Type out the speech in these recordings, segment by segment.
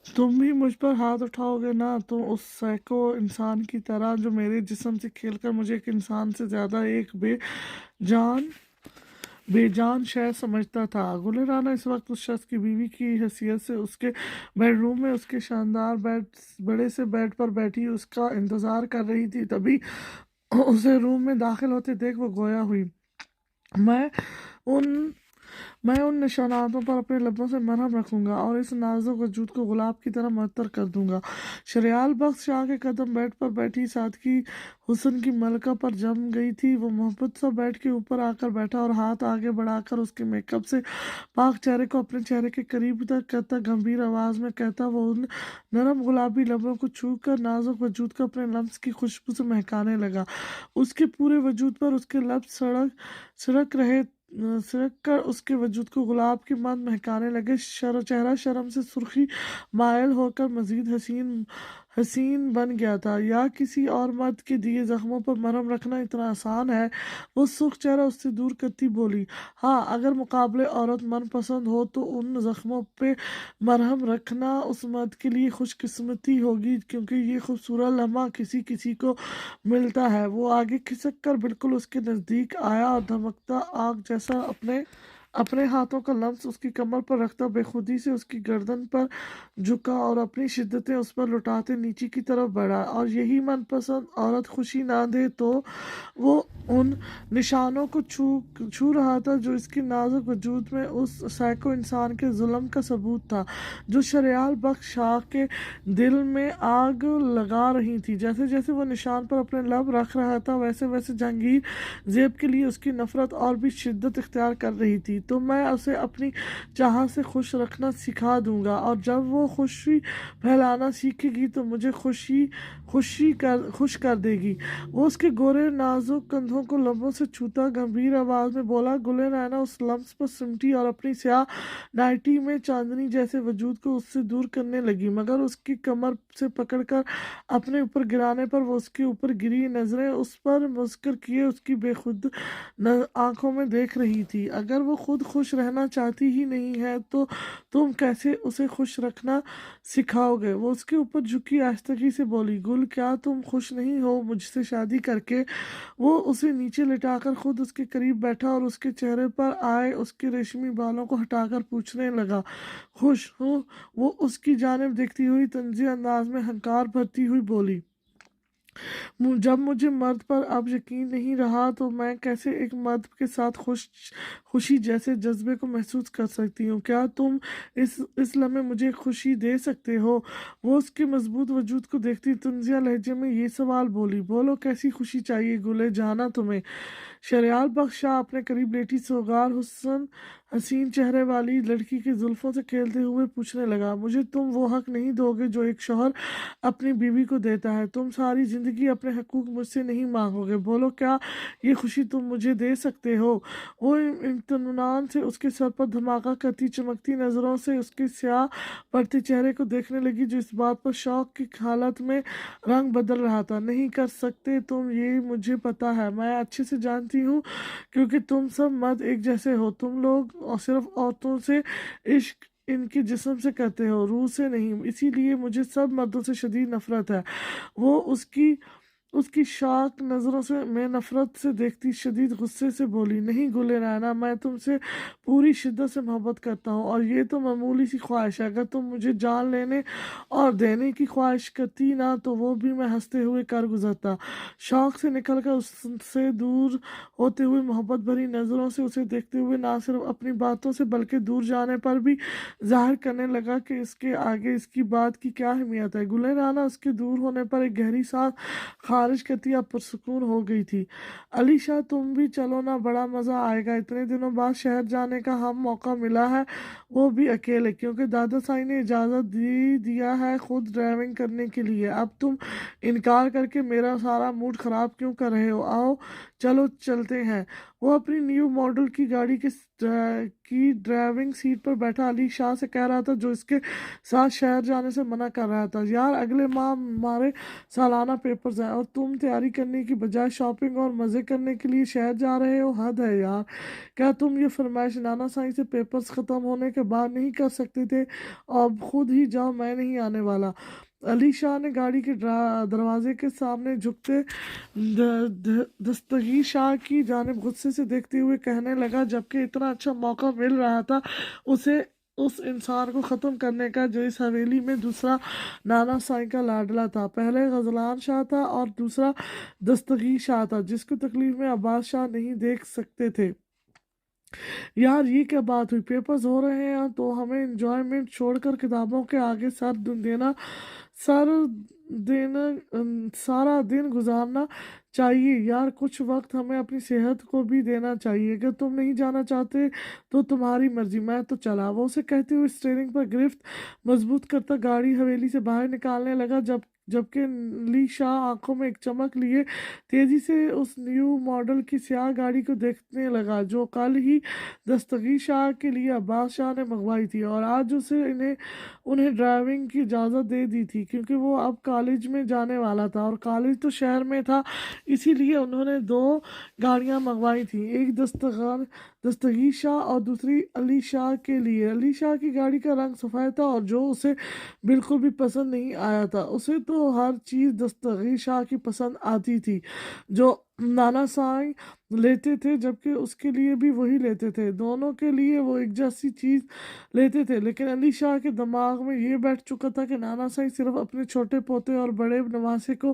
तुम भी मुझ पर हाथ उठाओगे ना, तो उस सैको इंसान की तरह जो मेरे जिस्म से खेलकर मुझे एक इंसान से ज्यादा एक बेजान बेजान शय समझता था। गुल राना इस वक्त उस शख्स की बीवी की हैसियत से उसके बेडरूम में उसके शानदार बड़े से बेड पर बैठी उसका इंतजार कर रही थी। तभी उसे रूम में दाखिल होते देख वो गोया हुई। मैं उन मैं उन निशानातों पर अपने लबों से मरहम रखूंगा और इस नाजुक वजूद को गुलाब की तरह मअतर कर दूंगा। शरियाल बख्श शाह के कदम बेड पर बैठी सादगी हुस्न की मलका पर जम गई थी। वो मोहब्बत सा बेड के ऊपर आकर बैठा और हाथ आगे बढ़ाकर उसके मेकअप से पाक चेहरे को अपने चेहरे के करीब तक कहता, गंभीर आवाज में कहता, वो उन नरम गुलाबी लबों को छू कर नाजुक वजूद को अपने लम्स की खुशबू से महकाने लगा। उसके पूरे वजूद पर उसके लब सड़क रहे सिरक कर उसके वजूद को गुलाब की मद महकाने लगे। चेहरा शर्म से सुर्खी मायल होकर मजीद हसीन हसीन बन गया था। या किसी और मर्द के दिए जख्मों पर मरहम रखना इतना आसान है? वो सुर्ख चेहरा उससे दूर करती बोली, हाँ, अगर मुकाबले औरत मनपसंद हो तो उन जख्मों पे मरहम रखना उस मर्द के लिए खुशकिस्मती होगी, क्योंकि ये खूबसूरत लम्हा किसी किसी को मिलता है। वो आगे खिसक कर बिल्कुल उसके नजदीक आया और धमकता आग जैसा अपने अपने हाथों का लम्स उसकी कमर पर रखता बेखुदी से उसकी गर्दन पर झुका और अपनी शिद्दतें उस पर लुटाते नीचे की तरफ बढ़ा। और यही मनपसंद औरत खुशी ना दे तो वो उन निशानों को छू छू रहा था जो इसकी नाजुक वजूद में उस सैको इंसान के जुल्म का सबूत था, जो शरियाल बख्श शाह के दिल में आग लगा रही थी। जैसे जैसे वो निशान पर अपने लब रख रहा था वैसे वैसे जहांगीर जेब के लिए उसकी नफरत और भी शिद्दत इख्तियार कर रही थी। तो मैं उसे अपनी चाह से खुश रखना सिखा दूंगा, और जब वो खुशी फैलाना सीखेगी तो मुझे खुश कर देगी। वो उसके गोरे नाजुक कंधों को लबों से छूता गंभीर आवाज में बोला। गुले नैना उस लम्स पर सिमटी और अपनी स्याह नाइटी में चांदनी जैसे वजूद को उससे दूर करने लगी, मगर उसकी कमर से पकड़कर अपने ऊपर गिराने पर वो उसके ऊपर गिरी नजरें उस पर मुस्कुर किए उसकी बेखुद आंखों में देख रही थी। अगर वो खुद खुश रहना चाहती ही नहीं है तो तुम कैसे उसे खुश रखना सिखाओगे? वो उसके ऊपर झुकी आस्तगी से बोली, गुल, क्या तुम खुश नहीं हो मुझसे शादी करके? वो उसे नीचे लिटाकर खुद उसके करीब बैठा और उसके चेहरे पर आए उसके रेशमी बालों को हटाकर पूछने लगा, खुश हूँ? वो उसकी जानिब देखती हुई तंजी अंदाज में हंकार भरती हुई बोली, जब मुझे मर्द पर अब यकीन नहीं रहा तो मैं कैसे एक मर्द के साथ खुशी जैसे जज्बे को महसूस कर सकती हूँ? क्या तुम इस लम्हे मुझे खुशी दे सकते हो? वो उसके मजबूत वजूद को देखती तंजिया लहजे में ये सवाल बोली, बोलो, कैसी खुशी चाहिए गुले जाना तुम्हें? शरियाल बख्श शाह अपने करीब लेटी सोगार हुस्न हसीन चेहरे वाली लड़की की जुल्फों से खेलते हुए पूछने लगा, मुझे तुम वो हक नहीं दोगे जो एक शौहर अपनी बीवी को देता है? तुम सारी जिंदगी अपने हकूक मुझसे नहीं मांगोगे? बोलो, क्या ये खुशी तुम मुझे दे सकते हो? वो इत्मीनान से उसके सर पर धमाका करती चमकती नजरों से उसके स्याह पड़ते चेहरे को देखने लगी, जो इस बात पर शौक की हालत में रंग बदल रहा था। नहीं कर सकते तुम, ये मुझे पता है, मैं अच्छे से जानती हूँ, क्योंकि तुम सब मर्द एक जैसे हो। तुम लोग और सिर्फ औरतों से इश्क इनके जिस्म से करते हो, रूह से नहीं। इसीलिए मुझे सब मर्दों से शदीद नफरत है। वो उसकी शाख नज़रों से मैं नफरत से देखती शदीद गुस्से से बोली, नहीं गुले नाना, मैं तुमसे पूरी शिद्दत से मोहब्बत करता हूँ, और ये तो मामूली सी ख्वाहिश है। अगर तुम मुझे जान लेने और देने की ख्वाहिश करती ना तो वो भी मैं हंसते हुए कर गुजरता। शौक से निकलकर उससे दूर होते हुए मोहब्बत भरी नज़रों से उसे देखते हुए ना सिर्फ अपनी बातों से बल्कि दूर जाने पर भी जाहिर करने लगा कि इसके आगे इसकी बात की क्या अहमियत है। गुले नाना उसके दूर होने पर एक गहरी सांस खारिज करती अब पुरसुकून हो गई थी। अली शाह, तुम भी चलो ना, बड़ा मजा आएगा। इतने दिनों बाद शहर जाने का हम मौका मिला है, वो भी अकेले, क्योंकि दादा साईं ने इजाजत दिया है खुद ड्राइविंग करने के लिए। अब तुम इनकार करके मेरा सारा मूड खराब क्यों कर रहे हो? आओ चलो चलते हैं। وہ اپنی نیو ماڈل کی گاڑی کی ڈرائیونگ سیٹ پر بیٹھا علی شاہ سے کہہ رہا تھا، جو اس کے ساتھ شہر جانے سے منع کر رہا تھا، یار اگلے ماہ ہمارے سالانہ پیپرز ہیں اور تم تیاری کرنے کی بجائے شاپنگ اور مزے کرنے کے لیے شہر جا رہے ہو، حد ہے یار۔ کیا تم یہ فرمائش نانا سائی سے پیپرز ختم ہونے کے بعد نہیں کر سکتے تھے؟ اب خود ہی جاؤ، میں نہیں آنے والا۔ علی شاہ نے گاڑی کے دروازے کے سامنے جھکتے دستگیر شاہ کی جانب غصے سے دیکھتے ہوئے کہنے لگا، جبکہ اتنا اچھا موقع مل رہا تھا اسے اس انسان کو ختم کرنے کا جو اس حویلی میں دوسرا نانا سائی کا لاڈلا تھا، پہلے غزلان شاہ تھا اور دوسرا دستگیر شاہ تھا، جس کو تکلیف میں عباس شاہ نہیں دیکھ سکتے تھے۔ یار یہ کیا بات ہوئی، پیپرز ہو رہے ہیں تو ہمیں انجوائمنٹ چھوڑ کر کتابوں کے آگے سارا دن گزارنا چاہیے یار، کچھ وقت ہمیں اپنی صحت کو بھی دینا چاہیے۔ اگر تم نہیں جانا چاہتے تو تمہاری مرضی، میں تو چلا۔ وہ اسے کہتے ہوئے اسٹیئرنگ پر گرفت مضبوط کرتا گاڑی حویلی سے باہر نکالنے لگا، جبکہ علی شاہ آنکھوں میں ایک چمک لیے تیزی سے اس نیو ماڈل کی سیاہ گاڑی کو دیکھنے لگا جو کل ہی دستگیر شاہ کے لیے عباس شاہ نے منگوائی تھی اور آج اسے انہیں ڈرائیونگ کی اجازت دے دی تھی، کیونکہ وہ اب کالج میں جانے والا تھا اور کالج تو شہر میں تھا، اسی لیے انہوں نے 2 گاڑیاں منگوائی تھیں، ایک دستگیر شاہ اور دوسری علی شاہ کے لیے۔ علی شاہ کی گاڑی کا رنگ سفید تھا اور جو اسے بالکل بھی پسند نہیں آیا تھا، اسے تو ہر چیز دستگیر شاہ کی پسند آتی تھی جو نانا سائی لیتے تھے، جبکہ اس کے لیے بھی وہی لیتے تھے، دونوں کے لیے وہ ایک جیسی چیز لیتے تھے، لیکن علی شاہ کے دماغ میں یہ بیٹھ چکا تھا کہ نانا سائی صرف اپنے چھوٹے پوتے اور بڑے نواسے کو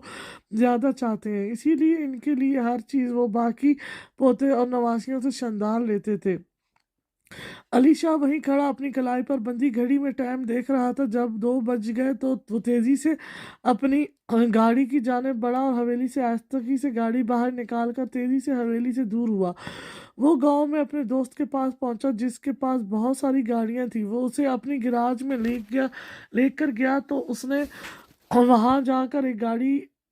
زیادہ چاہتے ہیں، اسی لیے ان کے لیے ہر چیز وہ باقی پوتے اور نواسیوں سے شاندار لیتے تھے۔ علی شاہ وہیں کھڑا اپنی کلائی پر بندھی گھڑی میں ٹائم دیکھ رہا تھا، جب 2 بج گئے تو وہ تیزی سے اپنی گاڑی کی جانب بڑھا اور حویلی سے آہستگی سے گاڑی باہر نکال کر تیزی سے حویلی سے دور ہوا۔ وہ گاؤں میں اپنے دوست کے پاس پہنچا جس کے پاس بہت ساری گاڑیاں تھیں، وہ اسے اپنی گراج میں لے کر گیا تو اس نے وہاں جا کر ایک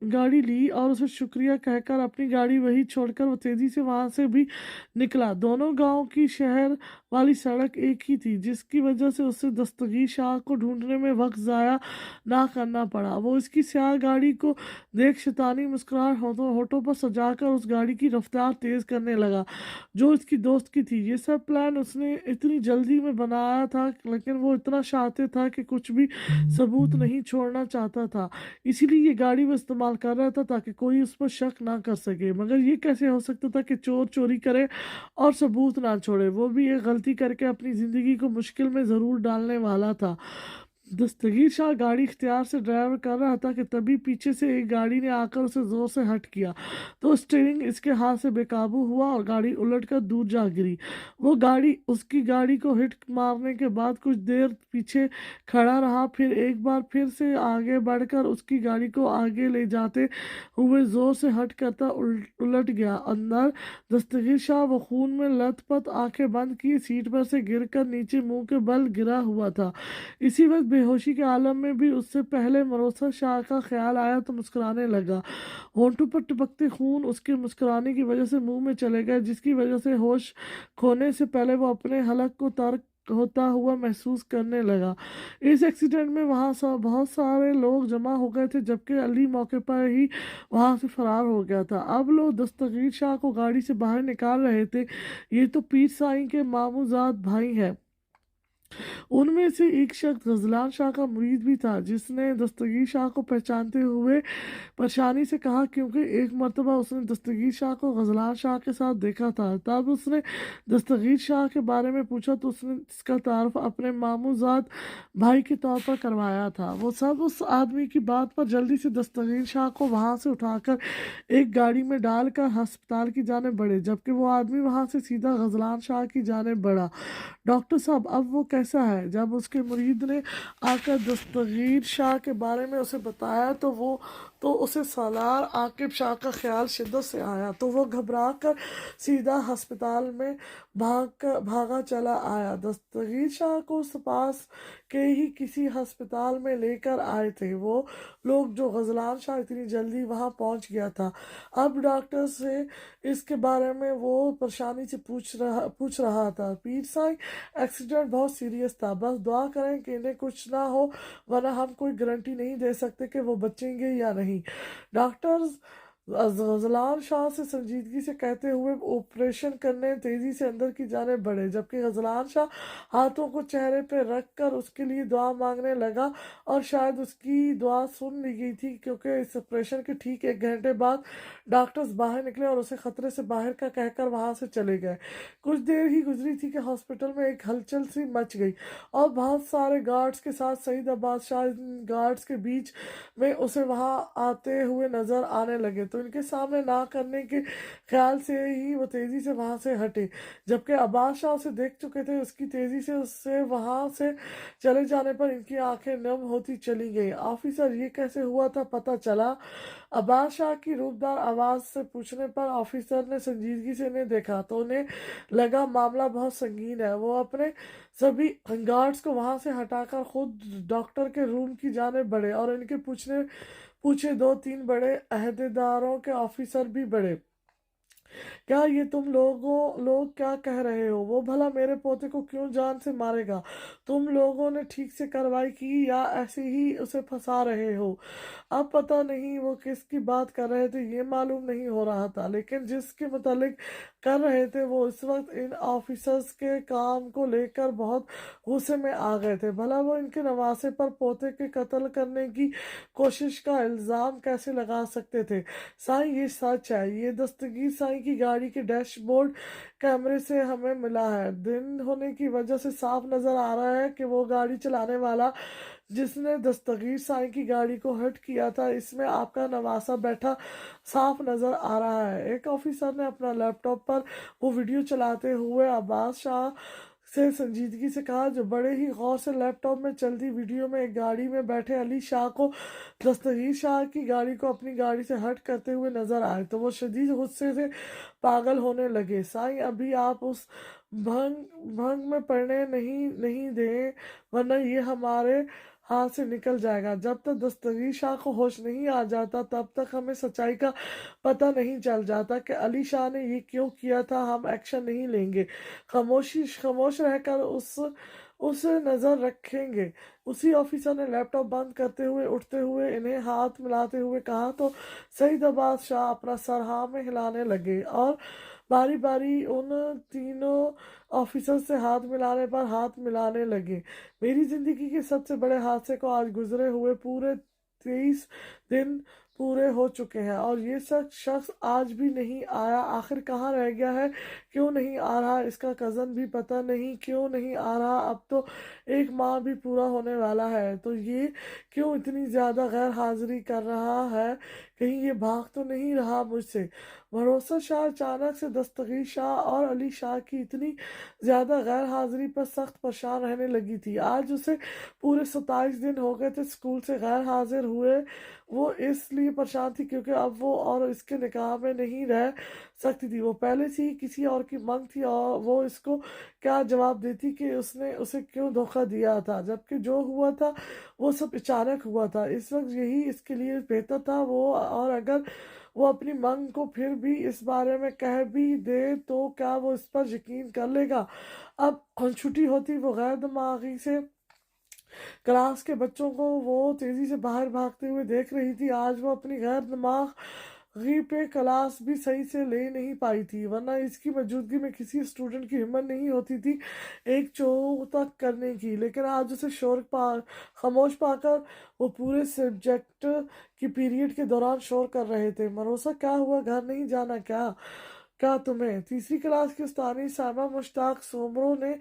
گاڑی لی اور اسے شکریہ کہہ کر اپنی گاڑی وہیں چھوڑ کر وہ تیزی سے وہاں سے بھی نکلا۔ دونوں گاؤں کی شہر والی سڑک ایک ہی تھی، جس کی وجہ سے اسے دستگیر شاہ کو ڈھونڈنے میں وقت ضائع نہ کرنا پڑا۔ وہ اس کی سیاہ گاڑی کو دیکھ شیطانی مسکراہٹ ہونٹوں پر سجا کر اس گاڑی کی رفتار تیز کرنے لگا جو اس کی دوست کی تھی۔ یہ سب پلان اس نے اتنی جلدی میں بنایا تھا، لیکن وہ اتنا شاطر تھا کہ کچھ بھی ثبوت نہیں چھوڑنا چاہتا تھا، اسی لیے یہ گاڑی وہ استعمال کر رہا تھا تاکہ کوئی اس پر شک نہ کر سکے۔ مگر یہ کیسے ہو سکتا تھا کہ چور چوری کرے اور ثبوت نہ چھوڑے، وہ بھی ایک غلطی کر کے اپنی زندگی کو مشکل میں ضرور ڈالنے والا تھا۔ دستگیر شاہ گاڑی اختیار سے ڈرائیو کر رہا تھا کہ تبھی پیچھے سے ایک گاڑی نے آ کر اسے زور سے ہٹ کیا تو اسٹیئرنگ اس کے ہاتھ سے بے قابو ہوا اور گاڑی الٹ کر دور جا گری۔ وہ اس کی گاڑی کو ہٹ مارنے کے بعد کچھ دیر پیچھے کھڑا رہا، پھر ایک بار پھر سے آگے بڑھ کر اس کی گاڑی کو آگے لے جاتے ہوئے زور سے ہٹ کرتا الٹ گیا۔ اندر دستگیر شاہ وہ خون میں لت پت آنکھیں بند کیے سیٹ پر سے گر کر نیچے منہ کے بل گرا ہوا تھا۔ اسی وقت بے ہوشی کے عالم میں بھی اس سے پہلے مروسا شاہ کا خیال آیا تو مسکرانے لگا۔ ہونٹوں پر ٹپکتے خون اس کے مسکرانے کی وجہ سے منہ میں چلے گئے، جس کی وجہ سے ہوش کھونے سے پہلے وہ اپنے حلق کو ترک ہوتا ہوا محسوس کرنے لگا۔ اس ایکسیڈنٹ میں وہاں بہت سارے لوگ جمع ہو گئے تھے، جبکہ علی موقع پر ہی وہاں سے فرار ہو گیا تھا۔ اب لوگ دستگیر شاہ کو گاڑی سے باہر نکال رہے تھے۔ یہ تو پیر سائی کے ماموں زاد بھائی ہیں۔ ان میں سے ایک شخص غزلان شاہ کا مرید بھی تھا، جس نے دستگیر شاہ کو پہچانتے ہوئے پریشانی سے کہا، کیونکہ ایک مرتبہ اس نے دستگیر شاہ کو غزلان شاہ کے ساتھ دیکھا تھا۔ تب اس نے دستگیر شاہ کے بارے میں پوچھا تو اس نے اس کا تعارف اپنے ماموں زاد بھائی کے طور پر کروایا تھا۔ وہ سب اس آدمی کی بات پر جلدی سے دستگیر شاہ کو وہاں سے اٹھا کر ایک گاڑی میں ڈال کر ہسپتال کی جانب بڑھے، جبکہ وہ آدمی وہاں سے سیدھا غزلان شاہ کی جانب بڑھا۔ ڈاکٹر صاحب، اب وہ کیسا ہے؟ جب اس کے مرید نے آ کر دستگیر شاہ کے بارے میں اسے بتایا تو وہ تو اسے سالار عاقب شاہ کا خیال شدت سے آیا، تو وہ گھبرا کر سیدھا ہسپتال میں بھاگا چلا آیا۔ دستگیر شاہ کو پاس کے ہی کسی ہسپتال میں لے کر آئے تھے وہ لوگ جو غزلان شاہ اتنی جلدی وہاں پہنچ گیا تھا۔ اب ڈاکٹر سے اس کے بارے میں وہ پریشانی سے پوچھ رہا تھا۔ پیر سائیں، ایکسیڈنٹ بہت سیریس تھا، بس دعا کریں کہ انہیں کچھ نہ ہو، ورنہ ہم کوئی گارنٹی نہیں دے سکتے کہ وہ بچیں گے یا نہیں، ڈاکٹرز غزلان شاہ سے سنجیدگی سے کہتے ہوئے آپریشن کرنے تیزی سے اندر کی جانب بڑھے، جبکہ غزلان شاہ ہاتھوں کو چہرے پہ رکھ کر اس کے لیے دعا مانگنے لگا، اور شاید اس کی دعا سن لی گئی تھی، کیونکہ اس آپریشن کے ٹھیک 1 گھنٹے بعد ڈاکٹرز باہر نکلے اور اسے خطرے سے باہر کا کہہ کر وہاں سے چلے گئے۔ کچھ دیر ہی گزری تھی کہ ہاسپٹل میں ایک ہلچل سی مچ گئی، اور بہت سارے گارڈز کے ساتھ سعید عباس شاہ ان گارڈز کے بیچ میں اسے وہاں آتے ہوئے نظر آنے لگے، تو ان کے سامنے نہ کرنے کے خیال سے ہی وہ تیزی سے وہاں سے ہٹے، جبکہ عباس شاہ اسے دیکھ چکے تھے۔ اس کی تیزی سے اس سے وہاں سے چلے جانے پر ان کی آنکھیں نم ہوتی چلی گئیں۔ آفیسر، یہ کیسے ہوا تھا پتہ چلا؟ عباس شاہ کی روبدار آواز سے پوچھنے پر آفیسر نے سنجیدگی سے انہیں دیکھا، تو انہیں لگا معاملہ بہت سنگین ہے۔ وہ اپنے سبھی گارڈز کو وہاں سے ہٹا کر خود ڈاکٹر کے روم کی جانب بڑھے، اور ان کے پوچھے 2-3 بڑے عہدیداروں کے آفیسر بھی بڑھے۔ کیا یہ تم لوگ کیا کہہ رہے ہو؟ وہ بھلا میرے پوتے کو کیوں جان سے مارے گا؟ تم لوگوں نے ٹھیک سے کارروائی کی یا ایسے ہی اسے پھنسا رہے ہو؟ اب پتہ نہیں وہ کس کی بات کر رہے تھے، یہ معلوم نہیں ہو رہا تھا، لیکن جس کے متعلق کر رہے تھے وہ اس وقت ان آفیسرز کے کام کو لے کر بہت غصے میں آ گئے تھے۔ بھلا وہ ان کے نواسے پر پوتے کے قتل کرنے کی کوشش کا الزام کیسے لگا سکتے تھے؟ سائیں، یہ سچ ہے، یہ دستگیر سائیں کی گاڑی کے ڈیش بورڈ کیمرے سے ہمیں ملا ہے۔ دن ہونے کی وجہ سے صاف نظر آ رہا ہے کہ وہ گاڑی چلانے والا جس نے دستگیر سائیں کی گاڑی کو ہٹ کیا تھا، اس میں آپ کا نواسہ بیٹھا صاف نظر آ رہا ہے۔ ایک آفیسر نے اپنا لیپ ٹاپ پر وہ ویڈیو چلاتے ہوئے عباس شاہ سے سنجیدگی سے کہا، جو بڑے ہی غور سے لیپ ٹاپ میں چلتی ویڈیو میں ایک گاڑی میں بیٹھے علی شاہ کو دستگیر شاہ کی گاڑی کو اپنی گاڑی سے ہٹ کرتے ہوئے نظر آئے، تو وہ شدید غصے سے پاگل ہونے لگے۔ سائیں، ابھی آپ اس بھنگ میں پڑنے نہیں دیں، ورنہ یہ ہمارے ہاتھ سے نکل جائے گا۔ جب تک دستگیر شاہ کو ہوش نہیں آ جاتا تب تک ہمیں سچائی کا پتہ نہیں چل جاتا کہ علی شاہ نے یہ کیوں کیا تھا۔ ہم ایکشن نہیں لیں گے، خاموش رہ کر اس نظر رکھیں گے۔ اسی آفیسر نے لیپ ٹاپ بند کرتے ہوئے اٹھتے ہوئے انہیں ہاتھ ملاتے ہوئے کہا، تو سعید عباس شاہ اپنا سر ہاں میں ہلانے لگے اور باری باری ان تینوں آفیسر سے ہاتھ ملانے پر ہاتھ ملانے لگے۔ میری زندگی کے سب سے بڑے حادثے کو آج گزرے ہوئے پورے 23 دن پورے ہو چکے ہیں، اور یہ شخص آج بھی نہیں آیا۔ آخر کہاں رہ گیا ہے؟ کیوں نہیں آ رہا؟ اس کا کزن بھی پتہ نہیں کیوں نہیں آ رہا۔ اب تو 1 ماہ بھی پورا ہونے والا ہے، تو یہ کیوں اتنی زیادہ غیر حاضری کر رہا ہے؟ کہیں یہ بھاگ تو نہیں رہا مجھ سے؟ بھروسہ شاہ اچانک سے دستگیر شاہ اور علی شاہ کی اتنی زیادہ غیر حاضری پر سخت پریشان رہنے لگی تھی۔ آج اسے پورے 27 دن ہو گئے تھے اسکول سے غیر حاضر ہوئے۔ وہ اس لیے پریشان تھی کیونکہ اب وہ اور اس کے نکاح میں نہیں رہ سکتی تھی۔ وہ پہلے سے ہی کسی اور کی منگ تھی، اور وہ اس کو کیا جواب دیتی کہ اس نے اسے کیوں دھوکہ دیا تھا، جبکہ جو ہوا تھا وہ سب اچانک ہوا تھا۔ اس وقت یہی اس کے لیے بہتر تھا، اور اگر وہ اپنی منگ کو پھر بھی اس بارے میں کہہ بھی دے تو کیا وہ اس پر یقین کر لے گا؟ اب چھٹی ہوتی، وہ غیر دماغی سے کلاس کے بچوں کو وہ تیزی سے باہر بھاگتے ہوئے دیکھ رہی تھی۔ آج وہ اپنی غیر دماغی پہ کلاس بھی صحیح سے لے نہیں پائی تھی، ورنہ اس کی موجودگی میں کسی اسٹوڈنٹ کی ہمت نہیں ہوتی تھی ایک چو تک کرنے کی، لیکن آج اسے خاموش پا کر وہ پورے سبجیکٹ کی پیریڈ کے دوران شور کر رہے تھے۔ مروسہ، کیا ہوا؟ گھر نہیں جانا کیا تمہیں؟ تیسری کلاس کی استانی سائمہ مشتاق سومرو نے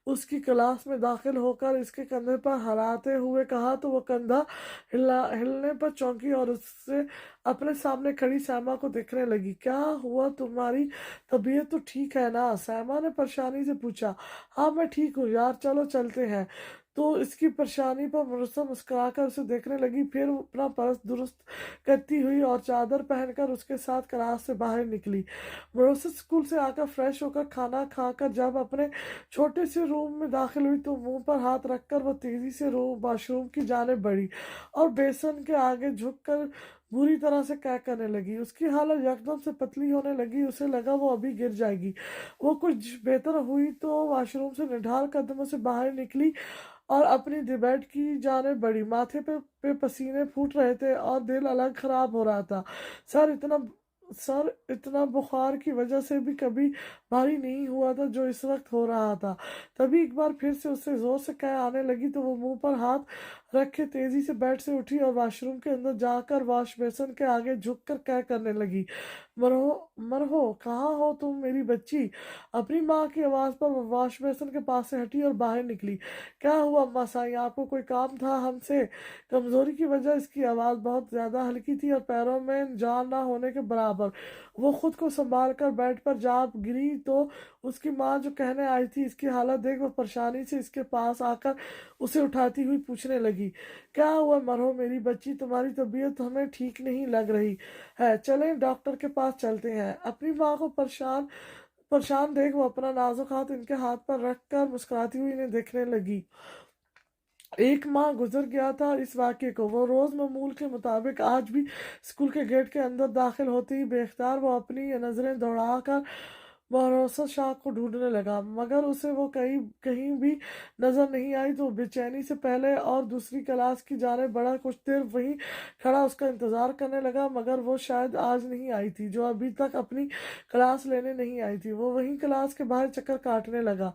اس کی کلاس میں داخل ہو کر اس کے کندھے پر ہلاتے ہوئے کہا، تو وہ کندھا ہلنے پر چونکی اور اس سے اپنے سامنے کھڑی سائمہ کو دیکھنے لگی۔ کیا ہوا؟ تمہاری طبیعت تو ٹھیک ہے نا؟ سائمہ نے پریشانی سے پوچھا۔ ہاں، میں ٹھیک ہوں یار، چلو چلتے ہیں۔ तो इसकी परेशानी पर मरुसा मुस्कुराकर उसे देखने लगी। फिर वो अपना पर्स दुरुस्त करती हुई और चादर पहनकर उसके साथ क्लास से बाहर निकली। मरुसा स्कूल से आकर फ्रेश होकर खाना खाकर जब अपने छोटे से रूम में दाखिल हुई तो मुंह पर हाथ रखकर वो तेजी से रूम वॉशरूम की जानिब बढ़ी और बेसन के आगे झुककर बुरी तरह से कै करने लगी। उसकी हालत यकदम से पतली होने लगी, उसे लगा वो अभी गिर जाएगी। वो कुछ बेहतर हुई तो वॉशरूम से निढाल कदमों से बाहर निकली और अपनी बेड की जानिब बढ़ी। माथे पे पसीने फूट रहे थे और दिल अलग खराब हो रहा था। सर इतना बुखार की वजह से भी कभी भारी नहीं हुआ था जो इस वक्त हो रहा था। तभी एक बार फिर से उससे जोर से कै आने लगी तो वो मुंह पर हाथ रखे तेजी से बेड से उठी और वॉशरूम के अंदर जाकर वॉश बेसिन के आगे झुककर कै करने लगी। मरहो मरहो, कहाँ हो तुम मेरी बच्ची? अपनी माँ की आवाज़ पर वो वॉश बेसिन के पास से हटी और बाहर निकली। क्या हुआ अम्मा साई, आपको कोई काम था हमसे? कमजोरी की वजह इसकी आवाज़ बहुत ज़्यादा हल्की थी और पैरों में जान ना होने के बराबर। वो खुद को संभाल कर बेड पर जा गिरी तो उसकी माँ जो कहने आई थी इसकी हालत देख वो परेशानी से इसके पास आकर उसे उठाती हुई पूछने लगी, क्या हुआ मरहो मेरी बच्ची, तुम्हारी तबीयत हमें ठीक नहीं लग रही है, चलें डॉक्टर के पास चलते हैं। अपनी माँ को परेशान परेशान देख वो अपना नाजुक हाथ इनके हाथ पर रख कर मुस्कुराती हुई इन्हें देखने लगी। एक माह गुजर गया था इस वाक़ये को। वो रोज़ मामूल के मुताबिक आज भी स्कूल के गेट के अंदर दाखिल होते ही बेख्तियार वो अपनी नज़रें दौड़ाकर भरोसा शाह को ढूंढने लगा, मगर उसे वो कहीं कहीं भी नजर नहीं आई। तो बेचैनी से पहले और दूसरी क्लास की जाने बड़ा कुछ देर वहीं खड़ा उसका इंतजार करने लगा, मगर वो शायद आज नहीं आई थी जो अभी तक अपनी क्लास लेने नहीं आई थी। वो वहीं क्लास के बाहर चक्कर काटने लगा।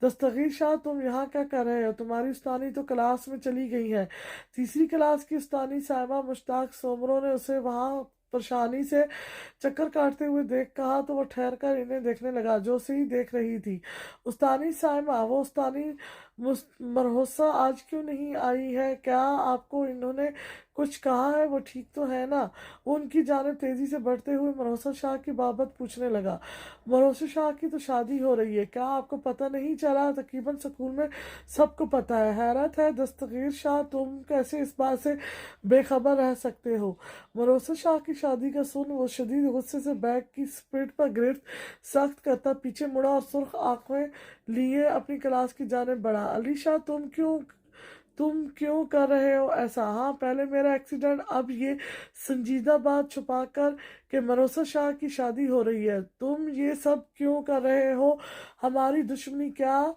दस्तगीर शाह, तुम यहाँ क्या कर रहे हो? तुम्हारी उस्तानी तो क्लास में चली गई है। तीसरी क्लास की उस्तानी साहिबा मुश्ताक सोमरो ने उसे वहाँ परेशानी से चक्कर काटते हुए देख कहा तो वो ठहर कर इन्हें देखने लगा जो उसे ही देख रही थी। उस्तानी साइमा, वो उस्तानी मरहोसा आज क्यों नहीं आई है? क्या आपको इन्होंने कुछ कहा है? वो ठीक तो है ना? वो उनकी जानिब तेजी से बढ़ते हुए मरहोसा शाह की बाबत पूछने लगा। मरहोसा शाह की तो शादी हो रही है, क्या आपको पता नहीं चला? तकरीबन स्कूल में सबको पता है। हैरत है दस्तगीर शाह, तुम कैसे इस बात से बेखबर रह सकते हो? मरोसा शाह की शादी का सुन वो शदीद गुस्से से बैग की स्पिरिट पर गिरफ्त सख्त करता पीछे मुड़ा और सुर्ख आंखें लिए अपनी क्लास की जानिब बढ़ा। अली शाह, तुम क्यों कर रहे हो ऐसा? हाँ, पहले मेरा एक्सीडेंट, अब ये संजीदा बात छुपा कर कि मरोसा शाह की शादी हो रही है। तुम ये सब क्यों कर रहे हो? हमारी दुश्मनी क्या?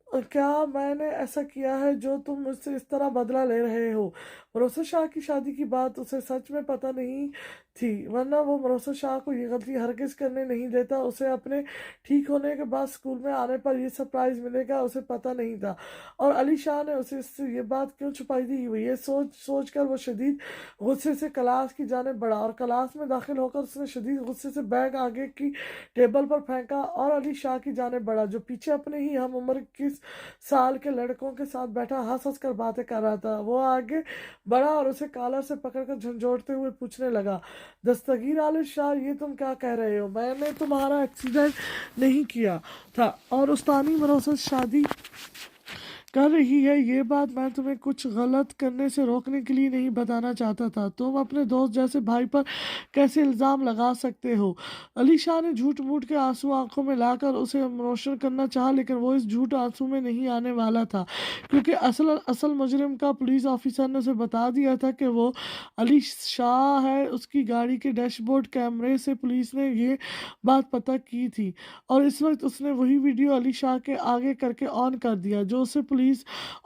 क्या मैंने ऐसा किया है जो तुम मुझसे इस तरह बदला ले रहे हो? मरोसा शाह की शादी की बात उसे सच में पता नहीं थी, वरना वो मरोसा शाह को ये गलती हरगिज करने नहीं देता। उसे अपने ठीक होने के बाद स्कूल में आने पर ये सरप्राइज मिलेगा उसे पता नहीं था, और अली शाह ने उसे इससे ये बात क्यों छुपाई थी, ये सोच कर वो शदीद गुस्से से क्लास की जाने बढ़ा और क्लास में दाखिल होकर उसने शदीद गुस्से से बैग आगे की टेबल पर फेंका और अली शाह की जाने बढ़ा जो पीछे अपने ही हम उम्र किस साल के लड़कों के साथ बैठा हंस हंस कर बातें कर रहा था। वो आगे बढ़ा और उसे कॉलर से पकड़कर झंझोड़ते हुए पूछने लगा, दस्तगीर आलिम शाह, ये तुम क्या कह रहे हो? मैंने तुम्हारा एक्सीडेंट नहीं किया था और उस्तानी मरोसा शादी कर रही है, ये बात मैं तुम्हें कुछ गलत करने से रोकने के लिए नहीं बताना चाहता था। तुम अपने दोस्त जैसे भाई पर कैसे इल्ज़ाम लगा सकते हो? अली शाह ने झूठ मूठ के आंसू आंखों में लाकर उसे रोशन करना चाहा, लेकिन वो इस झूठ आंसू में नहीं आने वाला था, क्योंकि असल असल मुजरिम का पुलिस ऑफिसर ने उसे बता दिया था कि वो अली शाह है। उसकी गाड़ी के डैशबोर्ड कैमरे से पुलिस ने ये बात पता की थी और इस वक्त उसने वही वीडियो अली शाह के आगे करके ऑन कर दिया जो उसे पुलिस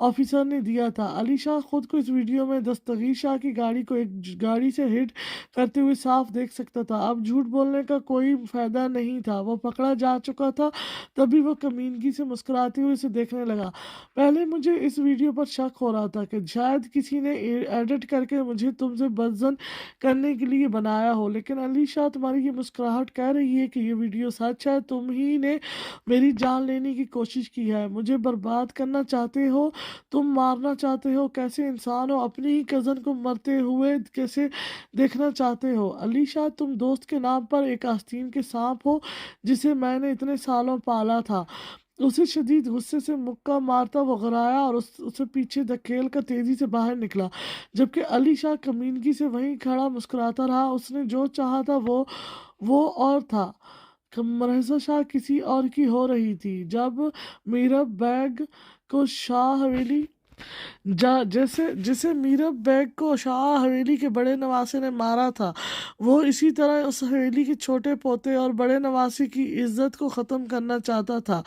ऑफिसर ने दिया था। अली शाह खुद को इस वीडियो में दस्तगीर शाह की गाड़ी को एक गाड़ी से हिट करते हुए साफ देख सकता था। अब झूठ बोलने का कोई फायदा नहीं था, वो पकड़ा जा चुका था। तभी वो कमीनगी से मुस्कुराते हुए उसे देखने लगा। पहले मुझे इस वीडियो पर शक हो रहा था कि शायद किसी ने एडिट करके मुझे तुमसे बदजन करने के लिए बनाया हो, लेकिन अली शाह, तुम्हारी ये मुस्कुराहट कह रही है कि ये वीडियो सच है। तुम ही ने मेरी जान लेने की कोशिश की है, मुझे बर्बाद करना चाहते हो, तुम मारना चाहते हो। कैसे इंसान हो? अपने ही कज़न को मरते हुए कैसे देखना चाहते हो? अली शाह, तुम दोस्त के नाम पर एक आस्तीन के सांप हो जिसे मैंने इतने सालों पाला था। उसे शदीद गुस्से से मुक्का मारता वो घबराया और उसे पीछे धकेल कर तेजी से बाहर निकला, जबकि अली शाह कमीनगी से वहीं खड़ा मुस्कुराता रहा। उसने जो चाहा था वो और था। रहजा शाह किसी और की हो रही थी। जब मीरा बैग को शाह हवेली जैसे जिसे मीरब बेग को शाह हवेली के बड़े नवासे ने मारा था, वो इसी तरह उस हवेली के छोटे पोते और बड़े नवासे की इज्जत को ख़त्म करना चाहता था।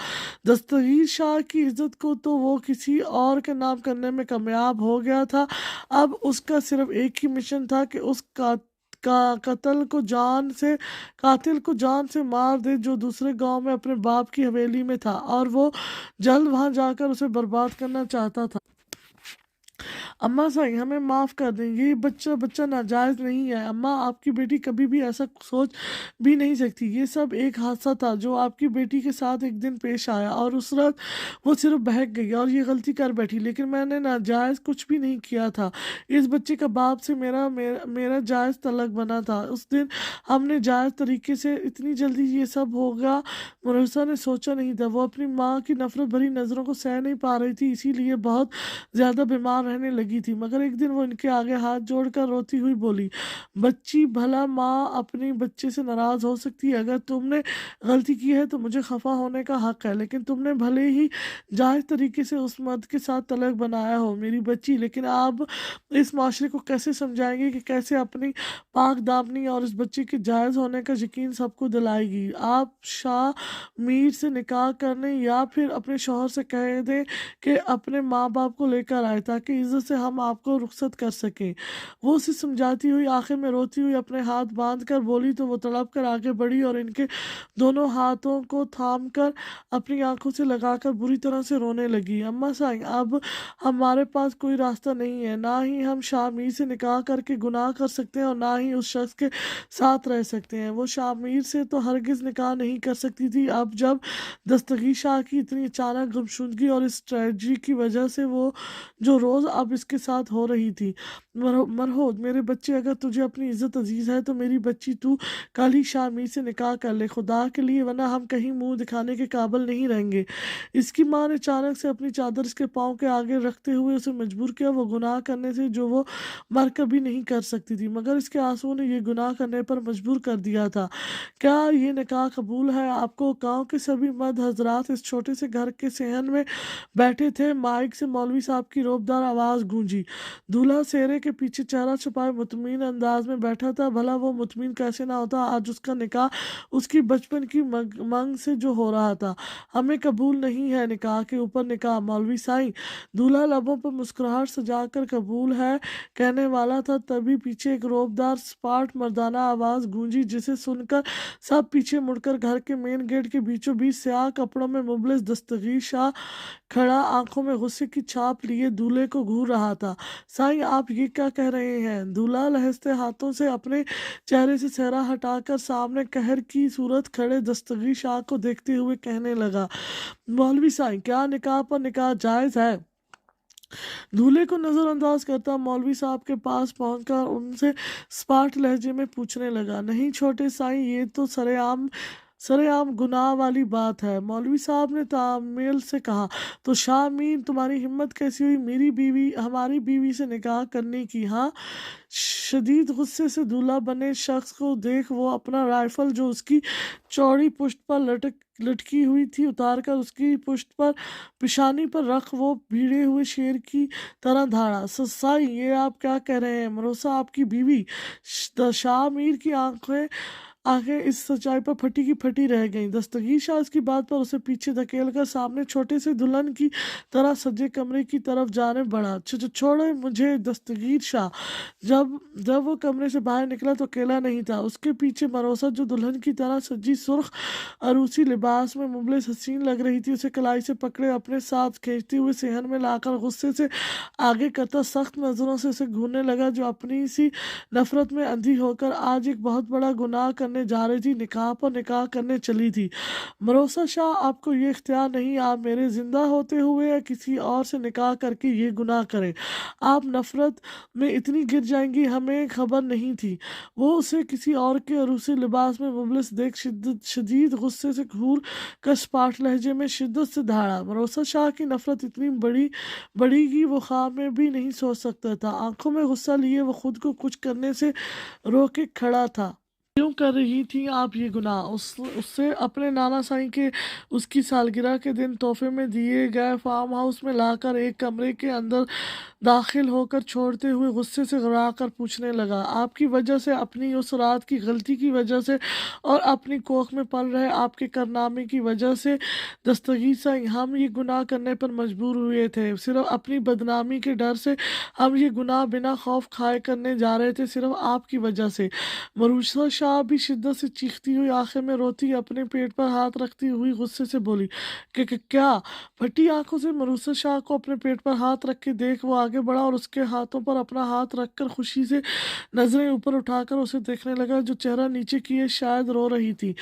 दस्तगीर शाह की इज्जत को तो वो किसी और के नाम करने में कामयाब हो गया था। अब उसका सिर्फ एक ही मिशन था कि उस कातिल को जान से मार दे जो दूसरे गांव में अपने बाप की हवेली में था, और वो जल्द वहां जाकर उसे बर्बाद करना चाहता था। अम्मा साईं हमें माफ़ कर दें, ये बच्चा नाजायज़ नहीं है। अम्मा, आपकी बेटी कभी भी ऐसा सोच भी नहीं सकती। ये सब एक हादसा था जो आपकी बेटी के साथ एक दिन पेश आया, और उस रात वो सिर्फ बहक गई और ये गलती कर बैठी। लेकिन मैंने नाजायज़ कुछ भी नहीं किया था। इस बच्चे का बाप से मेरा जायज़ तल्लक बना था। उस दिन हमने जायज़ तरीके से इतनी जल्दी ये सब होगा मुरसा ने सोचा नहीं था। वो अपनी माँ की नफरत भरी नज़रों को सह नहीं पा रही थी, इसीलिए बहुत ज़्यादा बीमार रहने लगी थी। मगर एक दिन वो इनके आगे हाथ जोड़कर रोती हुई बोली, बच्ची, भला माँ अपने बच्चे से नाराज़ हो सकती है। अगर तुमने गलती की है तो मुझे खफा होने का हक है, लेकिन तुमने भले ही जायज़ तरीके से उस मर्द के साथ तलाक बनाया हो मेरी बच्ची, लेकिन आप इस माशरे को कैसे समझाएंगे कि कैसे अपनी पाक दामनी और इस बच्चे के जायज़ होने का यकीन सबको दिलाएगी। आप शाह मीर से निकाह करने या फिर अपने शौहर से कह दें कि अपने माँ बाप को लेकर आए, ताकि इज्जत से हम आपको रुखसत कर सकें। वो उसे समझाती हुई आखिर में रोती हुई अपने हाथ बांध कर बोली तो वो तड़प कर आगे बढ़ी और इनके दोनों हाथों को थाम कर अपनी आंखों से लगाकर बुरी तरह से रोने लगी। अम्मा साईं, अब हमारे पास कोई रास्ता नहीं है। ना ही हम शामीर से निकाह करके गुनाह कर सकते हैं और ना ही उस शख्स के साथ रह सकते हैं। वो शामीर से तो हरगिज़ निकाह नहीं कर सकती थी। अब जब दस्तगीर शाह की इतनी अचानक गुमशुदगी और इस ट्रेजेडी की वजह से वो जो रोज़ अब इसके साथ हो रही थी। मरहोद मेरे बच्चे, अगर तुझे अपनी इज्जत अजीज़ है तो मेरी बच्ची तू कल ही शामीर से निकाह कर ले, खुदा के लिए, वरना हम कहीं मुंह दिखाने के काबिल नहीं रहेंगे। इसकी माँ ने अचानक से अपनी चादर इसके पाँव के आगे रखते हुए उसे मजबूर किया वो गुनाह करने से जो वो मर कभी नहीं कर सकती थी, मगर इसके आंसुओं ने ये गुनाह करने पर मजबूर कर दिया था। क्या ये निकाह कबूल है आपको? गांव के सभी मर्द हजरात इस छोटे से घर के सहन में बैठे थे। माइक से मौलवी साहब की रोबदार आवाज़ गूंजी। दूल्हा सेहरे के पीछे चेहरा छुपाए मुतमीन अंदाज में बैठा था। भला वो मुतमीन कैसे ना होता, आज उसका निकाह उसकी बचपन की मंग से जो हो रहा था। हमें कबूल नहीं है निकाह के ऊपर निकाह मौलवी साईं। दूल्हा लबों पर मुस्कुराहट सजाकर कबूल है कहने वाला था, तभी पीछे एक रोबदार स्पाट मर्दाना आवाज़ गूंजी, जिसे सुनकर सब पीछे मुड़कर घर के मेन गेट के बीचों बीच स्याह कपड़ों में मुबलिस दस्तगीर शाह खड़ा आंखों में गुस्से की छाप लिए दूल्हे को घूर रहा था। साईं, आप ये क्या कह रहे हैं? दूल्हा लहसते हाथों से अपने चेहरे से सेहरा हटाकर सामने कहर की सूरत खड़े दस्तगीर शाह को देखते हुए कहने लगा, मौलवी साईं, क्या निकाह पर निकाह जायज़ है? दूल्हे को नजरअंदाज करता मौलवी साहब के पास पहुंचकर उनसे स्पाट लहजे में पूछने लगा, नहीं छोटे साईं, ये तो सरेआम गुनाह वाली बात है। मौलवी साहब ने तामेल से कहा, तो शाह मीर, तुम्हारी हिम्मत कैसी हुई हमारी बीवी से निकाह करने की? हाँ। शदीद गुस्से से दूल्हा बने शख्स को देख वो अपना राइफल जो उसकी चौड़ी पुश्त पर लटकी हुई थी उतार कर उसकी पुश्त पर पिशानी पर रख वो भीड़े हुए शेर की तरह धाड़ा। साईं, ये आप क्या कह रहे हैं? मरोसा आपकी बीवी? शाह मीर की आंखें इस सच्चाई पर फटी की फटी रह गईं। दस्तगीर शाह इसकी बात पर उसे पीछे धकेल कर सामने छोटे से दुल्हन की तरह सजे कमरे की तरफ जाने बढ़ा। छोड़े मुझे दस्तगीर शाह। जब जब वो कमरे से बाहर निकला तो अकेला नहीं था। उसके पीछे मरोसा जो दुल्हन की तरह सजी सुर्ख अरूसी लिबास में मुबलिस हसीन लग रही थी, उसे कलाई से पकड़े अपने साथ खींचते हुए सेहन में लाकर गुस्से से आगे करता सख्त नजरों से उसे घूरने लगा, जो अपनी सी नफरत में अंधी होकर आज एक बहुत बड़ा गुनाह करने करने जा रही थी, निकाह पर निकाह करने चली थी। मरोसा शाह, आपको ये इख्तियार नहीं, आप मेरे ज़िंदा होते हुए या किसी और से निकाह करके ये गुनाह करें। आप नफ़रत में इतनी गिर जाएंगी, हमें खबर नहीं थी। वो उसे किसी और के अरूसी लिबास में मुबलिस देख शदीद गुस्से से घूर कर स्पार्ट लहजे में शिद्दत से दहाड़ा। मरोसा शाह की नफ़रत इतनी बड़ी कि वो ख्वाब में भी नहीं सोच सकता था। आंखों में गुस्सा लिए वो खुद को कुछ करने से रोके खड़ा था। क्यों कर रही थी आप ये गुनाह? उससे अपने नाना साईं के उसकी सालगिरह के दिन तोहफे में दिए गए फार्म हाउस में लाकर एक कमरे के अंदर दाखिल होकर छोड़ते हुए गुस्से से घबराकर पूछने लगा, आपकी वजह से, अपनी उस रात की गलती की वजह से और अपनी कोख में पल रहे आपके कारनामे की वजह से दस्तगीर साईं, हम ये गुनाह करने पर मजबूर हुए थे। सिर्फ अपनी बदनामी के डर से हम ये गुनाह बिना खौफ खाए करने जा रहे थे, सिर्फ आपकी वजह से। मरूसा शाह भी शिद्दत से चीखती हुई, आखिर में रोती, अपने पेट पर हाथ रखती हुई गुस्से से बोली कि क्या? फटी आंखों से मरूसा शाह को अपने पेट पर हाथ रख के देख वो आगे बढ़ा और उसके हाथों पर अपना हाथ रखकर खुशी से नजरें ऊपर उठाकर उसे देखने लगा, जो चेहरा नीचे किए शायद रो रही थी।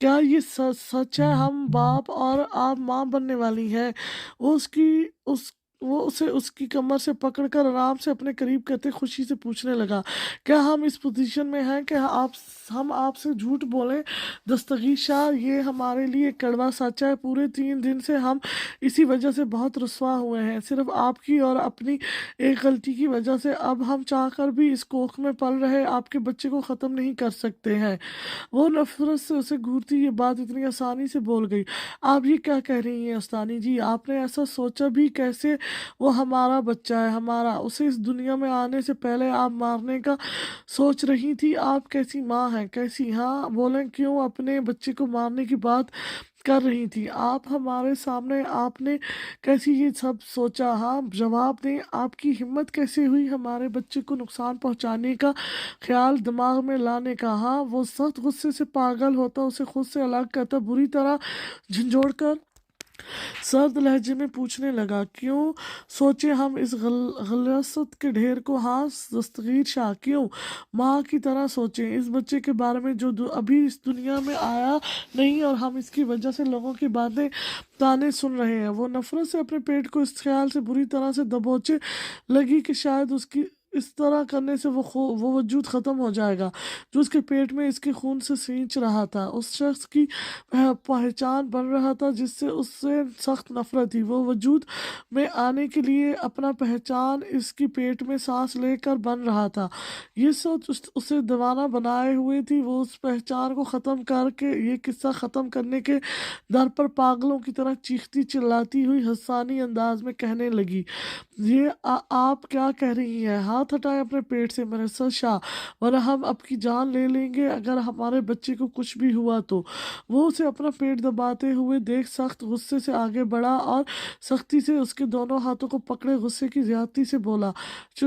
क्या ये सच है? हम बाप और आप माँ बनने वाली हैं। वो उसकी उस वो उसे उसकी कमर से पकड़कर आराम से अपने करीब करते खुशी से पूछने लगा, क्या हम इस पोजीशन में हैं कि हम आपसे झूठ बोलें? दस्तगीर शाह, ये हमारे लिए कड़वा सच है। पूरे 3 दिन से हम इसी वजह से बहुत रुस्वा हुए हैं, सिर्फ आपकी और अपनी एक गलती की वजह से। अब हम चाहकर भी इस कोख में पल रहे आपके बच्चे को ख़त्म नहीं कर सकते हैं। वो नफरत से उसे घूरती ये बात इतनी आसानी से बोल गई। आप ये क्या कह रही हैं अस्तानी जी? आपने ऐसा सोचा भी कैसे? वो हमारा बच्चा है, हमारा। उसे इस दुनिया में आने से पहले आप मारने का सोच रही थी। आप कैसी माँ हैं, कैसी? हाँ बोलें, क्यों अपने बच्चे को मारने की बात कर रही थी आप हमारे सामने? आपने कैसी ये सब सोचा? हाँ जवाब दें, आपकी हिम्मत कैसे हुई हमारे बच्चे को नुकसान पहुंचाने का ख्याल दिमाग में लाने का? हाँ, वो सख्त गुस्से से पागल होता, उसे खुद से अलग करता, बुरी तरह झंझोड़ कर सर्द लहजे में पूछने लगा, क्यों सोचे हम इस गलसत के ढेर को? हाँ दस्तगीर शाह, क्यों माँ की तरह सोचें इस बच्चे के बारे में जो अभी इस दुनिया में आया नहीं और हम इसकी वजह से लोगों की बातें ताने सुन रहे हैं। वो नफरत से अपने पेट को इस ख्याल से बुरी तरह से दबोचे लगी कि शायद उसकी इस तरह करने से वो वजूद ख़त्म हो जाएगा जो उसके पेट में इसके खून से सींच रहा था। उस शख्स की पहचान बन रहा था जिससे उससे सख्त नफरत थी। वो वजूद में आने के लिए अपना पहचान इसकी पेट में सांस लेकर बन रहा था। ये सोच उसे दीवाना बनाए हुए थी। वो उस पहचान को ख़त्म करके ये किस्सा ख़त्म करने के दर पर पागलों की तरह चीखती चिल्लाती हुई हंसानी अंदाज में कहने लगी, ये आप क्या कह रही हैं? हाथ हटाए अपने पेट से मरसद शाह, वरना हम आपकी जान ले लेंगे अगर हमारे बच्चे को कुछ भी हुआ तो। वो उसे अपना पेट दबाते हुए देख सख्त गुस्से से आगे बढ़ा और सख्ती से उसके दोनों हाथों को पकड़े गुस्से की ज्यादती से बोला,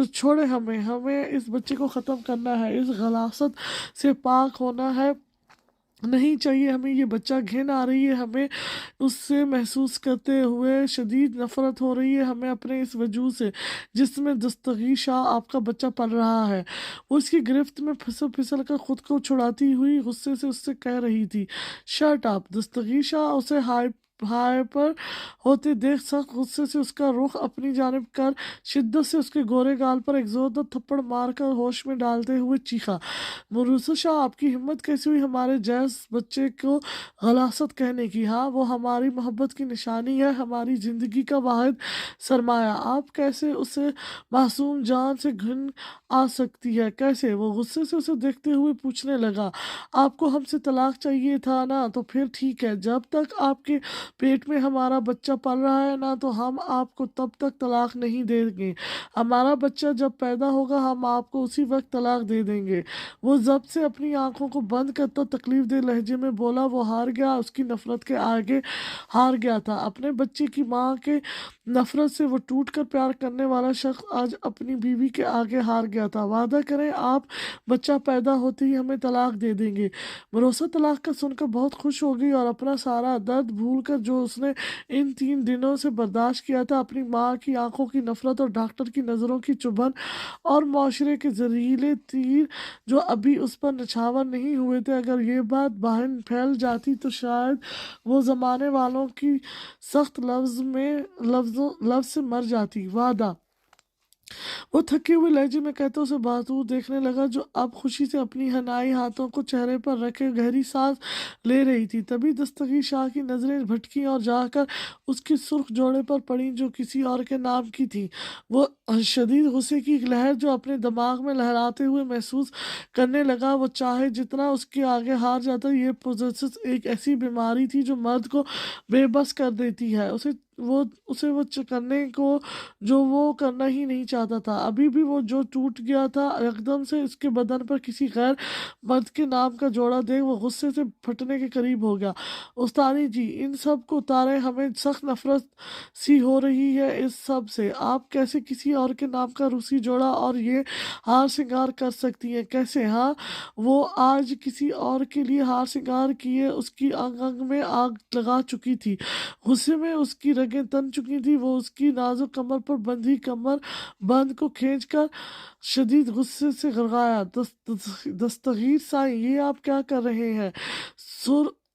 छोड़े हमें इस बच्चे को ख़त्म करना है, इस गलासत से पाक होना है। नहीं चाहिए हमें ये बच्चा। घिन आ रही है हमें उससे महसूस करते हुए, शदीद नफरत हो रही है हमें अपने इस वजूद से जिसमें दस्तगीर शाह आपका बच्चा पल रहा है। वो इसकी गिरफ्त में फिसल कर खुद को छुड़ाती हुई गुस्से से उससे कह रही थी, शट अप। दस्तगीर शाह उसे हाइपर होते देख सख्त गुस्से से उसका रुख अपनी जानिब कर शिद्दत से उसके गोरे गाल पर एक जोरदार थप्पड़ मारकर होश में डालते हुए चीखा, मरूसा शाह, आपकी हिम्मत कैसी हुई हमारे जैस बच्चे को गलासत कहने की? हाँ, वो हमारी मोहब्बत की निशानी है, हमारी ज़िंदगी का वाहिद सरमाया। आप कैसे उसे मासूम जान से घिन आ सकती है? कैसे? वो गुस्से से उसे देखते हुए पूछने लगा, आपको हमसे तलाक चाहिए था ना? तो फिर ठीक है, जब तक आपके पेट में हमारा बच्चा पल रहा है ना, तो हम आपको तब तक तलाक नहीं देंगे। हमारा बच्चा जब पैदा होगा हम आपको उसी वक्त तलाक दे देंगे। वो जब से अपनी आंखों को बंद करता तकलीफ दे लहजे में बोला। वो हार गया, उसकी नफरत के आगे हार गया था। अपने बच्चे की माँ के नफरत से वो टूट कर प्यार करने वाला शख्स आज अपनी बीवी के आगे हार गया था। वादा करें आप बच्चा पैदा होते ही हमें तलाक दे देंगे। भरोसा तलाक का सुनकर बहुत खुश हो गई और अपना सारा दर्द भूल कर जो उसने इन 3 दिनों से बर्दाश्त किया था, अपनी माँ की आंखों की नफरत और डॉक्टर की नज़रों की चुभन और माशरे के जहरीले तीर जो अभी उस पर निछावर नहीं हुए थे, अगर ये बात बाहर फैल जाती तो शायद वो ज़माने वालों की सख्त लफ्ज़ से मर जाती। वादा। वो थके हुए लहजे में कहते उसे बहादुर देखने लगा, जो अब खुशी से अपनी हनाई हाथों को चेहरे पर रखे गहरी सांस ले रही थी। तभी दस्तगीर शाह की नजरें भटकी और जाकर उसकी सुर्ख जोड़े पर पड़ी, जो किसी और के नाम की थी। वो शदीद गुस्से की एक लहर जो अपने दिमाग में लहराते हुए महसूस करने लगा। वो चाहे जितना उसके आगे हार जाता, ये पोजेसिस एक ऐसी बीमारी थी जो मर्द को बेबस कर देती है। उसे वो करने को जो वो करना ही नहीं चाहता था। अभी भी वो जो टूट गया था एकदम से उसके बदन पर किसी गैर मर्द के नाम का जोड़ा देख वो गुस्से से फटने के करीब हो गया। उस्तानी जी, इन सब को उतारे, हमें सख्त नफरत सी हो रही है इस सब से। आप कैसे किसी और के नाम का रूसी जोड़ा और ये हार श्रृंगार कर सकती हैं? कैसे? हाँ, वो आज किसी और के लिए हार श्रृंगार किए उसकी अंग अंग में आग लगा चुकी थी। गुस्से में उसकी रगें तन चुकी थी। वो उसकी नाजुक कमर पर बंधी कमर बंद को खींचकर शदीद गुस्से से गड़गड़ाया। दस्तगीर साईं, ये आप क्या कर रहे हैं?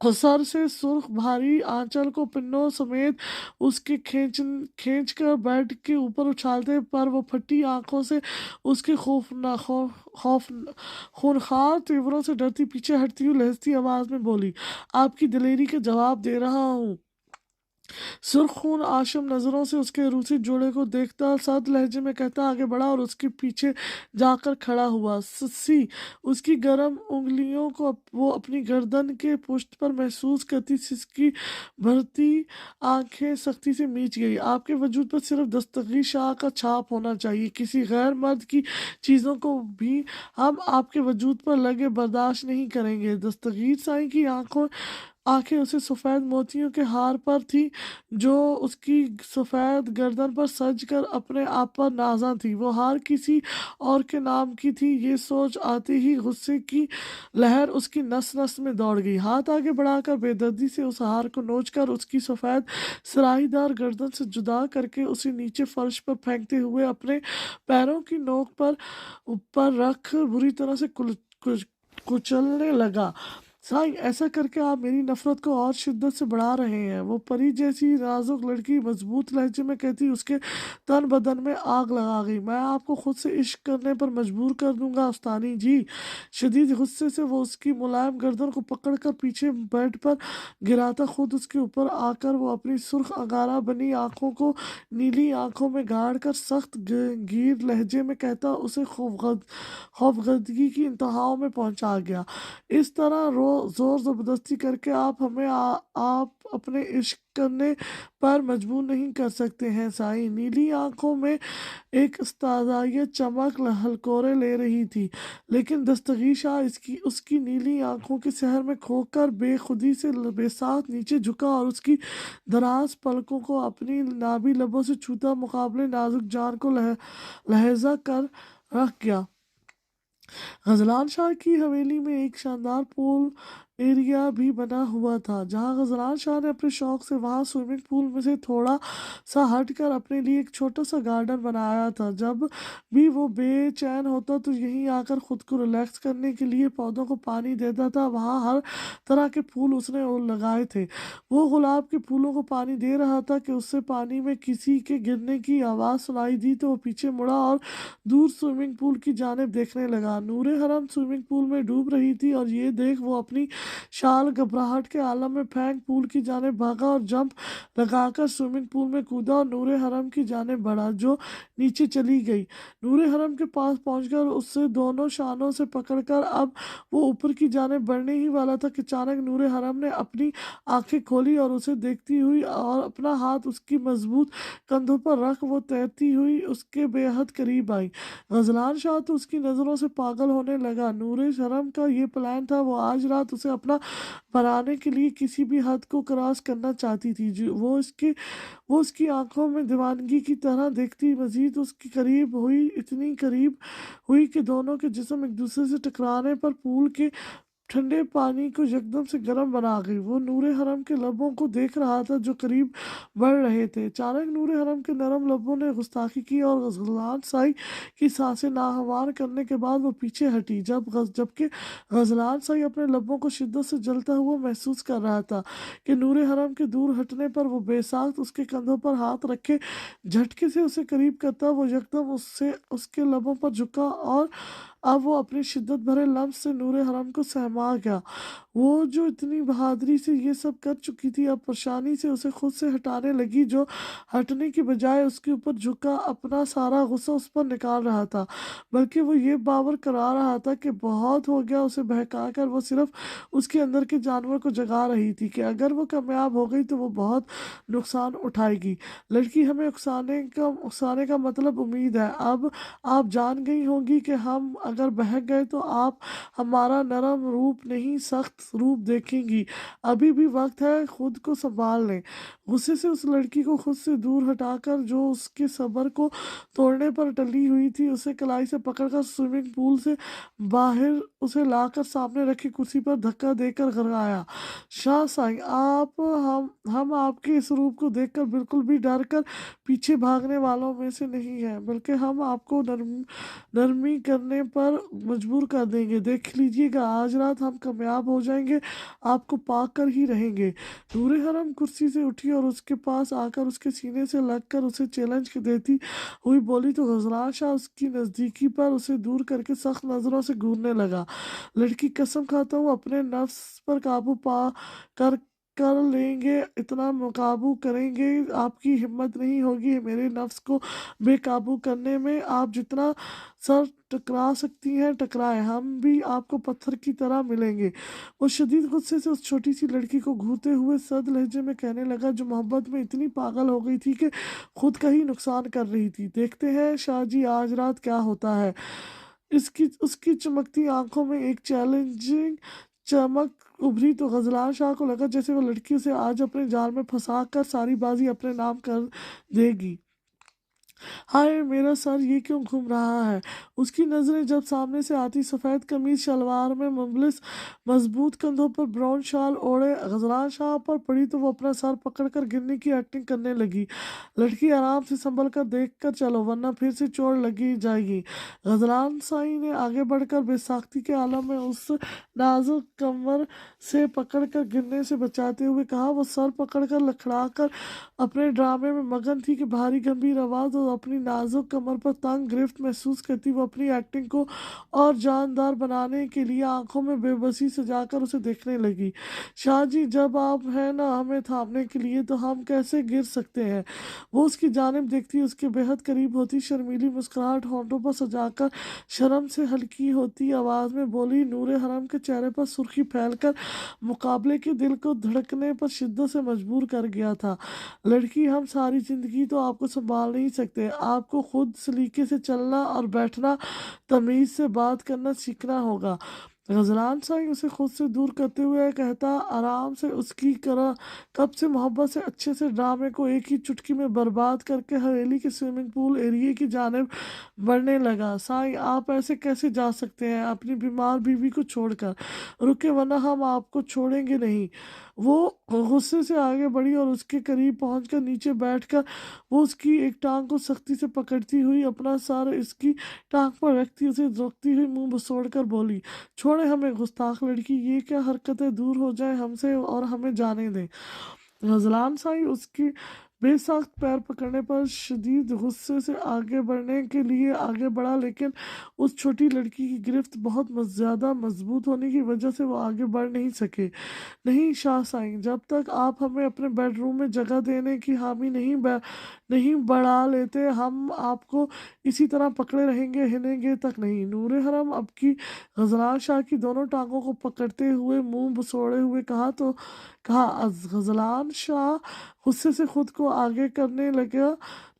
सर से सुर्ख भारी आंचल को पिन्नों समेत उसके खींच कर बेड के ऊपर उछालते, पर वो फटी आंखों से उसके खौफ खूनखार तेवरों से डरती पीछे हटती हुई लहजती आवाज में बोली, आपकी दिलेरी का जवाब दे रहा हूँ। सुर्खून आशम नजरों से उसके रूसी जोड़े को देखता सख्त लहजे में कहता आगे बढ़ा और उसके पीछे जाकर खड़ा हुआ। सस्सी उसकी गर्म उंगलियों को वो अपनी गर्दन के पुष्ट पर महसूस करती सिसकी भरती आंखें सख्ती से मीच गई। आपके वजूद पर सिर्फ दस्तगीर शाह का छाप होना चाहिए, किसी गैर मर्द की चीज़ों को भी हम आपके वजूद पर लगे बर्दाश्त नहीं करेंगे। दस्तगीर साईं की आंखें उसे सफ़ेद मोतियों के हार पर थी, जो उसकी सफ़ेद गर्दन पर सज कर अपने आप पर नाजा थी। वो हार किसी और के नाम की थी, ये सोच आते ही गुस्से की लहर उसकी नस नस में दौड़ गई। हाथ आगे बढ़ाकर बेदर्दी से उस हार को नोचकर उसकी सफ़ेद सराहीदार गर्दन से जुदा करके उसे नीचे फर्श पर फेंकते हुए अपने पैरों की नोक पर ऊपर रख बुरी तरह से कुचलने लगा। साईं, ऐसा करके आप मेरी नफरत को और शिद्दत से बढ़ा रहे हैं। वो परी जैसी नाजुक लड़की मजबूत लहजे में कहती, उसके तन बदन में आग लगा गई। मैं आपको खुद से इश्क करने पर मजबूर कर दूंगा उस्तानी जी। शदीद गुस्से से वो उसकी मुलायम गर्दन को पकड़कर पीछे बेड पर गिराता खुद उसके ऊपर आकर वो अपनी सुर्ख अंगारा बनी आंखों को नीली आंखों में गाड़ कर सख्त गीर लहजे में कहता, उसे खौफजदगी की इंतहाओं में पहुंचा गया। इस तरह जोर ज़बरदस्ती करके आप हमें आप अपने इश्क करने पर मजबूर नहीं कर सकते हैं साईं। नीली आंखों में एक इस्तादायत चमक हलकोरे ले रही थी, लेकिन दस्तगीर शाह उसकी नीली आंखों के सहर में खोकर बेखुदी से बेसाख्त नीचे झुका और उसकी दराज पलकों को अपनी नाभि लबों से छूता मुकाबले नाजुक जान को लहजा कर रख गया। गजलान शाह की हवेली में एक शानदार पूल एरिया भी बना हुआ था, जहां गजलान शाह ने अपने शौक से वहां स्विमिंग पूल में से थोड़ा सा हटकर अपने लिए एक छोटा सा गार्डन बनाया था। जब भी वो बेचैन होता तो यहीं आकर खुद को रिलैक्स करने के लिए पौधों को पानी देता था। वहाँ हर तरह के फूल उसने लगाए थे। वो गुलाब के फूलों को पानी दे रहा था कि उससे पानी में किसी के गिरने की आवाज़ सुनाई दी, तो वो पीछे मुड़ा और दूर स्विमिंग पूल की जानिब देखने लगा। नूरे हरम स्विमिंग पूल में डूब रही थी और ये देख वो अपनी शाल घबराहट के आलम में फेंक पूल की जानिब भागा और जंप लगाकर स्विमिंग पूल में कूदा और नूरे हरम की जानिब बढ़ा, जो नीचे चली गई। नूरे हरम के पास पहुंचकर उससे दोनों शानों से पकड़कर अब वो ऊपर की जानिब बढ़ने ही वाला था कि अचानक नूरे हरम ने अपनी आंखें खोली और उसे देखती हुई और अपना हाथ उसकी मजबूत कंधों पर रख वो तैरती हुई उसके बेहद करीब आई। गजलान शाह तो उसकी नज़रों से पागल होने लगा। नूरे हरम का ये प्लान था, वो आज रात उसे अपना बनाने के लिए किसी भी हद को क्रॉस करना चाहती थी। जो वो उसकी आंखों में दीवानगी की तरह देखती मजीद उसकी करीब हुई, इतनी करीब हुई कि दोनों के जिस्म एक दूसरे से टकराने पर पूल के ठंडे पानी को यकदम से गर्म बना गई। वो नूरे हरम के लबों को देख रहा था जो करीब बढ़ रहे थे। अचानक नूरे हरम के नरम लबों ने गुस्ताखी की और गजलान साई की सांसें नाहवार करने के बाद वो पीछे हटी। जबकि गजलान साई अपने लबों को शिद्दत से जलता हुआ महसूस कर रहा था कि नूरे हरम के दूर हटने पर वो बेसाख्त उसके कंधों पर हाथ रखे झटके से उसे करीब करता। वो यकदम उससे उसके लबों पर झुका और अब वो अपनी शिद्दत भरे लम्स से नूरे हरम को सहमा गया। वो जो इतनी बहादुरी से ये सब कर चुकी थी अब परेशानी से उसे खुद से हटाने लगी। जो हटने की बजाय उसके ऊपर झुका अपना सारा गुस्सा उस पर निकाल रहा था, बल्कि वो ये बावर करा रहा था कि बहुत हो गया। उसे बहका कर वो सिर्फ उसके अंदर के जानवर को जगा रही थी कि अगर वो कामयाब हो गई तो वो बहुत नुकसान उठाएगी। लड़की, हमें उकसाने का मतलब उम्मीद है। अब आप जान गई होंगी कि हम अगर बहक गए तो आप हमारा नरम रूप नहीं सख्त रूप देखेंगी। अभी भी वक्त है, खुद को संभाल लें। गुस्से से उस लड़की को खुद से दूर हटाकर जो उसके सब्र को तोड़ने पर टली हुई थी उसे कलाई से पकड़कर स्विमिंग पूल से बाहर उसे लाकर सामने रखी कुर्सी पर धक्का देकर गड़ाया। शाह साईं, आप हम आपके इस रूप को देखकर बिल्कुल भी डर कर पीछे भागने वालों में से नहीं है, बल्कि हम आपको नरमी करने पर मजबूर कर देंगे। देख लीजिएगा, आज रात हम कामयाब हो जाएंगे, आपको पाक कर ही रहेंगे। नूरे हरम कुर्सी से उठी और उसके पास आकर उसके सीने से लगकर उसे चैलेंज देती हुई बोली तो गजरान शाह उसकी नज़दीकी पर उसे दूर करके सख्त नज़रों से घूरने लगा। लड़की, कसम खाता हूँ अपने नफ्स पर काबू पा कर कर लेंगे, इतना काबू करेंगे आपकी हिम्मत नहीं होगी मेरे नफ्स को बेकाबू करने में। आप जितना सर टकरा सकती हैं टकराए, हम भी आपको पत्थर की तरह मिलेंगे। वो शदीद गुस्से से उस छोटी सी लड़की को घूरते हुए सद लहजे में कहने लगा जो मोहब्बत में इतनी पागल हो गई थी कि खुद का ही नुकसान कर रही थी। देखते हैं शाह जी आज रात क्या होता है। इसकी उसकी चमकती आंखों में एक चैलेंजिंग चमक उभरी तो गजलान शाह को लगा जैसे वो लड़की उसे आज अपने जाल में फंसा कर सारी बाजी अपने नाम कर देगी। हाय मेरा सर ये क्यों घूम रहा है। उसकी नज़रें जब सामने से आती सफ़ेद कमीज शलवार में मुबलिस मजबूत कंधों पर ब्राउन शाल ओढ़े गजलान शाह पर पड़ी तो वो अपना सर पकड़कर गिरने की एक्टिंग करने लगी। लड़की, आराम से संभल कर देख कर चलो वरना फिर से चोट लगी जाएगी। गजलान साई ने आगे बढ़कर बेसाख्ती के आलम में उस नाजुक कमर से पकड़कर गिरने से बचाते हुए कहा। वो सर पकड़कर लखड़ा कर अपने ड्रामे में मगन थी कि भारी गंभीर आवाज़ और अपनी नाजुक कमर पर तंग गिरफ्त महसूस करती वो अपनी एक्टिंग को और जानदार बनाने के लिए आंखों में बेबसी सजाकर उसे देखने लगी। शाह जी, जब आप हैं ना हमें थामने के लिए तो हम कैसे गिर सकते हैं। वो उसकी जानिब देखती उसके बेहद करीब होती शर्मीली मुस्कुराहट होंठों पर सजाकर शर्म से हल्की होती आवाज़ में बोली। नूरे हरम के चेहरे पर सुर्खी फैलकर मुकाबले के दिल को धड़कने पर शिद्दत से मजबूर कर गया था। लड़की, हम सारी जिंदगी तो आपको संभाल नहीं सकते, आपको खुद सलीके से चलना और बैठना तमीज से बात करना सीखना होगा। गजलान साई उसे खुद से दूर करते हुए कहता आराम से उसकी तरह कब से मोहब्बत से अच्छे से ड्रामे को एक ही चुटकी में बर्बाद करके हवेली के स्विमिंग पूल एरिए की जानिब बढ़ने लगा। साई, आप ऐसे कैसे जा सकते हैं अपनी बीमार बीवी को छोड़कर। रुके वरना हम आपको छोड़ेंगे नहीं। वो गुस्से से आगे बढ़ी और उसके करीब पहुंचकर नीचे बैठकर वो उसकी एक टांग को सख्ती से पकड़ती हुई अपना सर इसकी टांग पर रखती उसे रोकती हुई मुंह बसोड़ कर बोली, छोड़े हमें गुस्ताख लड़की, ये क्या हरकतें, दूर हो जाए हमसे और हमें जाने दें। गजलान साई उसकी बेसख्त पैर पकड़ने पर शदीद गुस्से से आगे बढ़ने के लिए आगे बढ़ा, लेकिन उस छोटी लड़की की गिरफ्त बहुत ज़्यादा मजबूत होने की वजह से वो आगे बढ़ नहीं सके। नहीं शाह साईं, जब तक आप हमें अपने बेडरूम में जगह देने की हामी नहीं बढ़ा लेते हम आपको इसी तरह पकड़े रहेंगे, हिलेंगे तक नहीं। नूरे हरम अब की गजलान शाह की दोनों टांगों को पकड़ते हुए मुंह बसोड़े हुए कहा। गजलान शाह गुस्से से खुद को आगे करने लगा,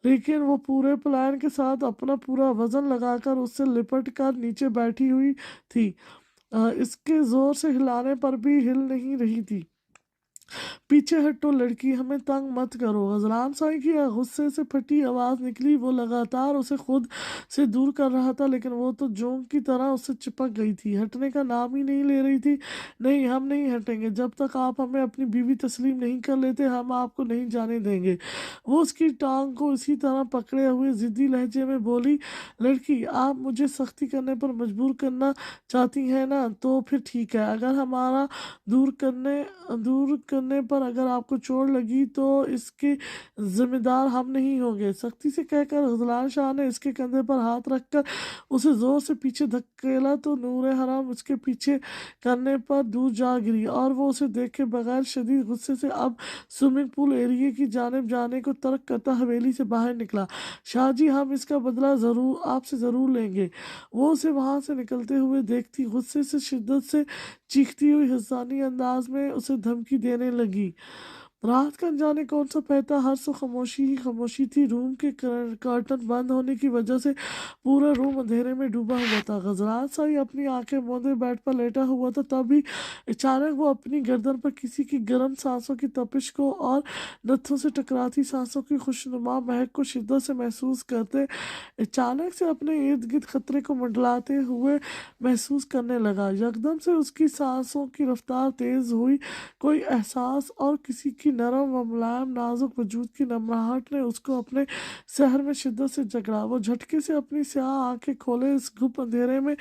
लेकिन वो पूरे प्लान के साथ अपना पूरा वजन लगाकर उससे लिपट कर नीचे बैठी हुई थी। इसके जोर से हिलाने पर भी हिल नहीं रही थी। पीछे हटो लड़की, हमें तंग मत करो। गजलान साई की गुस्से से फटी आवाज निकली। वो लगातार उसे खुद से दूर कर रहा था, लेकिन वो तो जोंक की तरह उससे चिपक गई थी, हटने का नाम ही नहीं ले रही थी। नहीं, हम नहीं हटेंगे जब तक आप हमें अपनी बीवी तस्लीम नहीं कर लेते, हम आपको नहीं जाने देंगे। वो उसकी टांग को इसी तरह पकड़े हुए जिद्दी लहजे में बोली, लड़की, आप मुझे सख्ती करने पर मजबूर करना चाहती हैं ना, तो फिर ठीक है। अगर हमारा दूर करने पर अगर आपको चोट लगी तो इसके जिम्मेदार हम नहीं होंगे। सख्ती से कहकर गजलान शाह ने इसके कंधे पर हाथ रखकर उसे जोर से पीछे धकेला तो नूरे हराम उसके पीछे करने पर दूर जा गिरी और वो उसे देखे बगैर शदीद गुस्से से अब स्विमिंग पूल एरिया की जानिब जाने को तर्क करता हवेली से बाहर निकला। शाहजी, हम इसका बदला जरूर आपसे जरूर लेंगे। वो उसे वहां से निकलते हुए देखती गुस्से से शिद्दत से चीखती हुई हिसानी अंदाज में उसे धमकी देने लगी। रात का अनजाने कौन सा बहता हर सो खामोशी ही खामोशी थी। रूम के कर्टन बंद होने की वजह से पूरा रूम अंधेरे में डूबा हुआ था। गजरात साई अपनी आंखें मूंदे बेड पर लेटा हुआ था, तभी अचानक वो अपनी गर्दन पर किसी की गर्म सांसों की तपिश को और नथों से टकराती सांसों की खुशनुमा महक को शिद्दत से महसूस करते अचानक से अपने इर्द गिर्द खतरे को मंडलाते हुए महसूस करने लगा। यकदम से उसकी सांसों की रफ्तार तेज हुई। कोई एहसास और किसी की नरम व मुलायम नाजुक वजूद की नमराहट ने उसको अपने शहर में शिद्दत से जकड़ा। वो झटके से अपनी स्याह आंखें खोले इस गुप अंधेरे में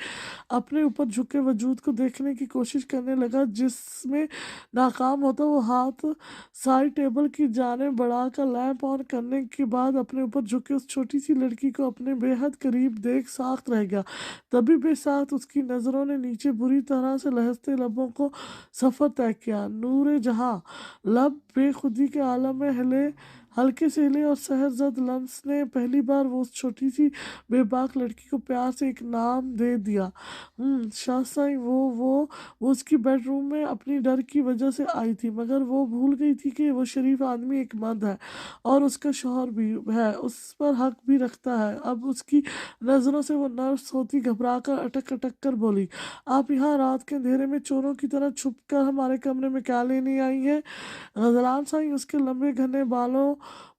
अपने ऊपर झुके वजूद को देखने की कोशिश करने लगा। जिसमें नाकाम होता वो हाथ साइड टेबल की जानिब बढ़ाकर लैंप ऑन करने के बाद अपने ऊपर झुके उस छोटी सी लड़की को अपने बेहद करीब देख साख्त रह गया। तभी बेसाख्त उसकी नजरों ने नीचे बुरी तरह से लहसते लबों को सफर तय किया। नूरे जहां लब बेखुदी के आलम में हल्के से हिले और सहरजद लम्स ने पहली बार वो उस छोटी सी बेबाक लड़की को प्यार से एक नाम दे दिया। शाहसाई, वो उसकी बेडरूम में अपनी डर की वजह से आई थी, मगर वो भूल गई थी कि वो शरीफ आदमी एक मर्द है और उसका शौहर भी है, उस पर हक भी रखता है। अब उसकी नजरों से वो नर्स होती घबरा कर अटक अटक कर बोली, आप यहाँ रात के अंधेरे में चोरों की तरह छुप कर हमारे कमरे में क्या लेने आई हैं? गजलान साई उसके लंबे घने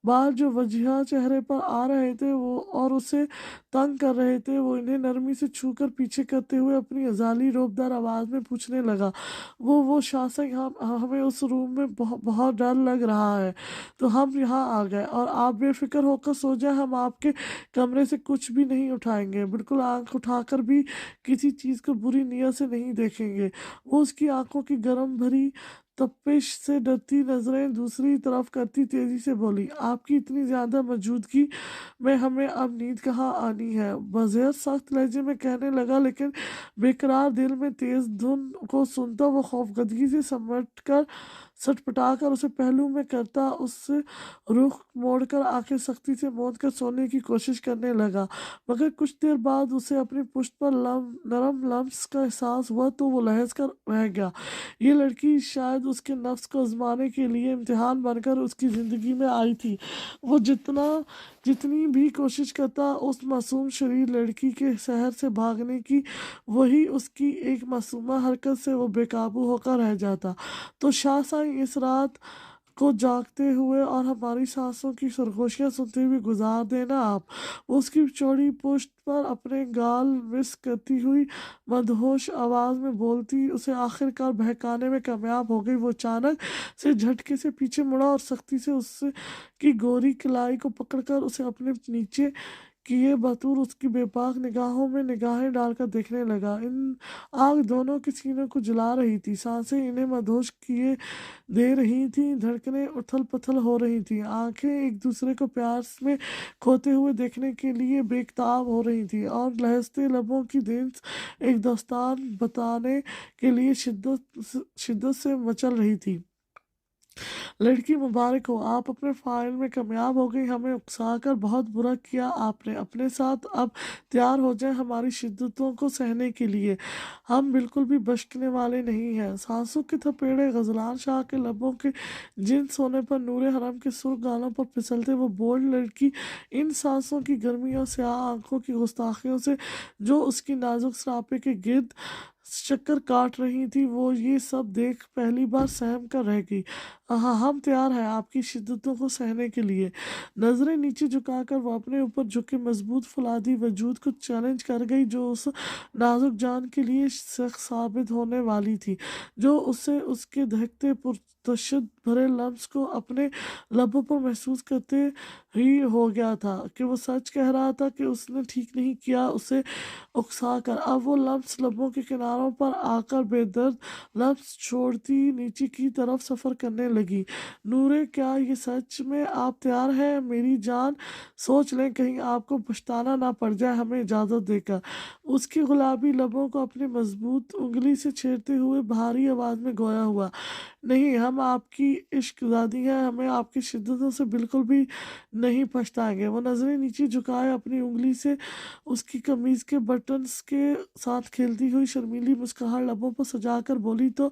बाल जो वजिहा चेहरे पर आ रहे थे वो और उसे तंग कर रहे थे, वो इन्हें नरमी से छूकर पीछे करते हुए अपनी अजाली रोबदार आवाज में पूछने लगा, वो शासक, हमें उस रूम में बहुत डर लग रहा है तो हम यहाँ आ गए और आप बेफिक्र होकर सो जाए, हम आपके कमरे से कुछ भी नहीं उठाएंगे, बिल्कुल आंख उठाकर भी किसी चीज को बुरी नियत से नहीं देखेंगे। वो उसकी आंखों की गर्म भरी तपिश से डरती नजरें दूसरी तरफ करती तेजी से बोली, आपकी इतनी ज्यादा मौजूदगी में हमें अब नींद कहाँ आनी है? बज़ेर सख्त लहजे में कहने लगा, लेकिन बेकरार दिल में तेज धुन को सुनता वो खौफजदगी से समट कर सटपटाकर उसे पहलू में करता उससे रुख मोड़कर आंखें सख्ती से मूंद कर सोने की कोशिश करने लगा। मगर कुछ देर बाद उसे अपनी पुश्त पर नरम लम्स का एहसास हुआ तो वो लहज कर रह गया। ये लड़की शायद उसके नफ्स को आजमाने के लिए इम्तिहान बनकर उसकी ज़िंदगी में आई थी। वो जितनी भी कोशिश करता उस मासूम शरीर लड़की के शहर से भागने की, वही उसकी एक मासूमा हरकत से वो बेकाबू होकर रह जाता। तो शाह साईं इस रात को जागते हुए और हमारी सांसों की सरगोशियां सुनते हुए गुजार देना आप। उसकी चौड़ी पुश्त पर अपने गाल मिस करती हुई मदहोश आवाज में बोलती उसे आखिरकार बहकाने में कामयाब हो गई। वो अचानक से झटके से पीछे मुड़ा और सख्ती से उससे की गोरी कलाई को पकड़कर उसे अपने नीचे किए बतूर उसकी बेबाक निगाहों में निगाहें डालकर देखने लगा। इन आग दोनों के सीनों को जला रही थी, सांसें इन्हें मदहोश किए दे रही थी, धड़कनें उथल पुथल हो रही थी, आंखें एक दूसरे को प्यार में खोते हुए देखने के लिए बेताब हो रही थी और लहसते लबों की देंस एक दास्तान बताने के लिए शिद्दत से मचल रही थी। लड़की मुबारक हो, आप अपने फाइल में कामयाब हो गई। हमें उकसाकर बहुत बुरा किया आपने। अपने साथ अब तैयार हो जाए हमारी शिद्दतों को सहने के लिए, हम बिल्कुल भी बचने वाले नहीं हैं। सांसों के थपेड़े गजलान शाह के लबों के जिन सोने पर नूरे हरम के सुर्ख गालों पर फिसलते, वो बोल्ड लड़की इन सांसों की गर्मी और स्याह आंखों की गुस्ताखियों से जो उसकी नाजुक सरापे के गिर्द चक्कर काट रही थी। वो ये सब देख पहली बार सहम कर रह गई। हाँ, हम तैयार हैं आपकी शिद्दतों को सहने के लिए। नजरें नीचे झुकाकर वो अपने ऊपर झुके मजबूत फुलादी वजूद को चैलेंज कर गई, जो उस नाजुक जान के लिए सख्त साबित होने वाली थी, जो उसे उसके दहकते पुरतशद्दुद भरे लफ्ज़ को अपने लबों पर महसूस करते ही हो गया था कि वो सच कह रहा था कि उसने ठीक नहीं किया उसे उकसा कर। अब वो लफ्ज़ लबों के किनारों पर आकर बेदर्द लफ्ज़ छोड़ती नीचे की तरफ सफ़र करने लगी। नूरे, क्या ये सच में आप तैयार हैं मेरी जान? सोच लें कहीं आपको पछताना ना पड़ जाए हमें इजाज़त देकर। उसकी गुलाबी लबों को अपनी मजबूत उंगली से छेड़ते हुए भारी आवाज़ में गोया हुआ, नहीं, हम आपकी इश्कज़ादी हैं, हमें आपकी शिद्दतों से बिल्कुल भी नहीं पछताएंगे। वो नज़रें नीचे झुकाए अपनी उंगली से उसकी कमीज़ के बटन्स के साथ खेलती हुई शर्मीली मुस्कुराहट लबों पर सजाकर बोली तो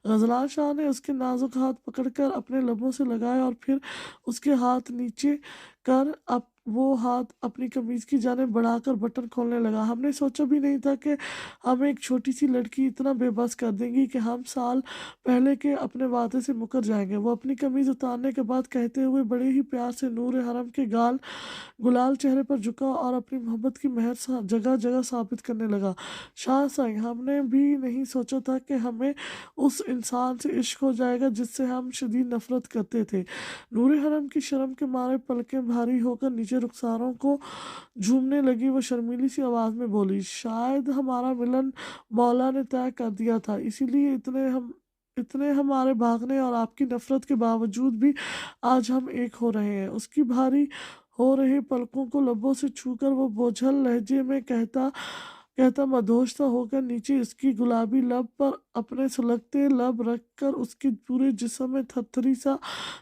गज़लान शाह ने उसके नाजुक हाथ पकड़कर अपने लबों से लगाए और फिर उसके हाथ नीचे कर अब वो हाथ अपनी कमीज़ की जानिब बढ़ाकर बटन खोलने लगा। हमने सोचा भी नहीं था कि हमें एक छोटी सी लड़की इतना बेबस कर देंगी कि हम साल पहले के अपने वादे से मुकर जाएंगे। वो अपनी कमीज़ उतारने के बाद कहते हुए बड़े ही प्यार से नूर हरम के गाल गुलाल चेहरे पर झुका और अपनी मोहब्बत की महर जगह जगह साबित करने लगा। शाह साईं, हमने भी नहीं सोचा था कि हमें उस इंसान से इश्क हो जाएगा जिससे हम शदीद नफरत करते थे। नूर हरम की शर्म के मारे पलकें भारी होकर नीचे रुखसारों को झूमने लगी। वो शर्मीली सी आवाज़ में बोली, शायद हमारा मिलन मौला ने तय कर दिया था, इसीलिए इतने हमारे भागने और आपकी नफरत के बावजूद भी आज हम एक हो रहे हैं। उसकी भारी हो रहे पलकों को लबों से छूकर वो बोझल लहजे में कहता कहता मदहोश सा होकर नीचे उसकी गुलाबी लब पर अपने सुलगते लब रखकर उसके पूरे जिस्म में थरथरी सा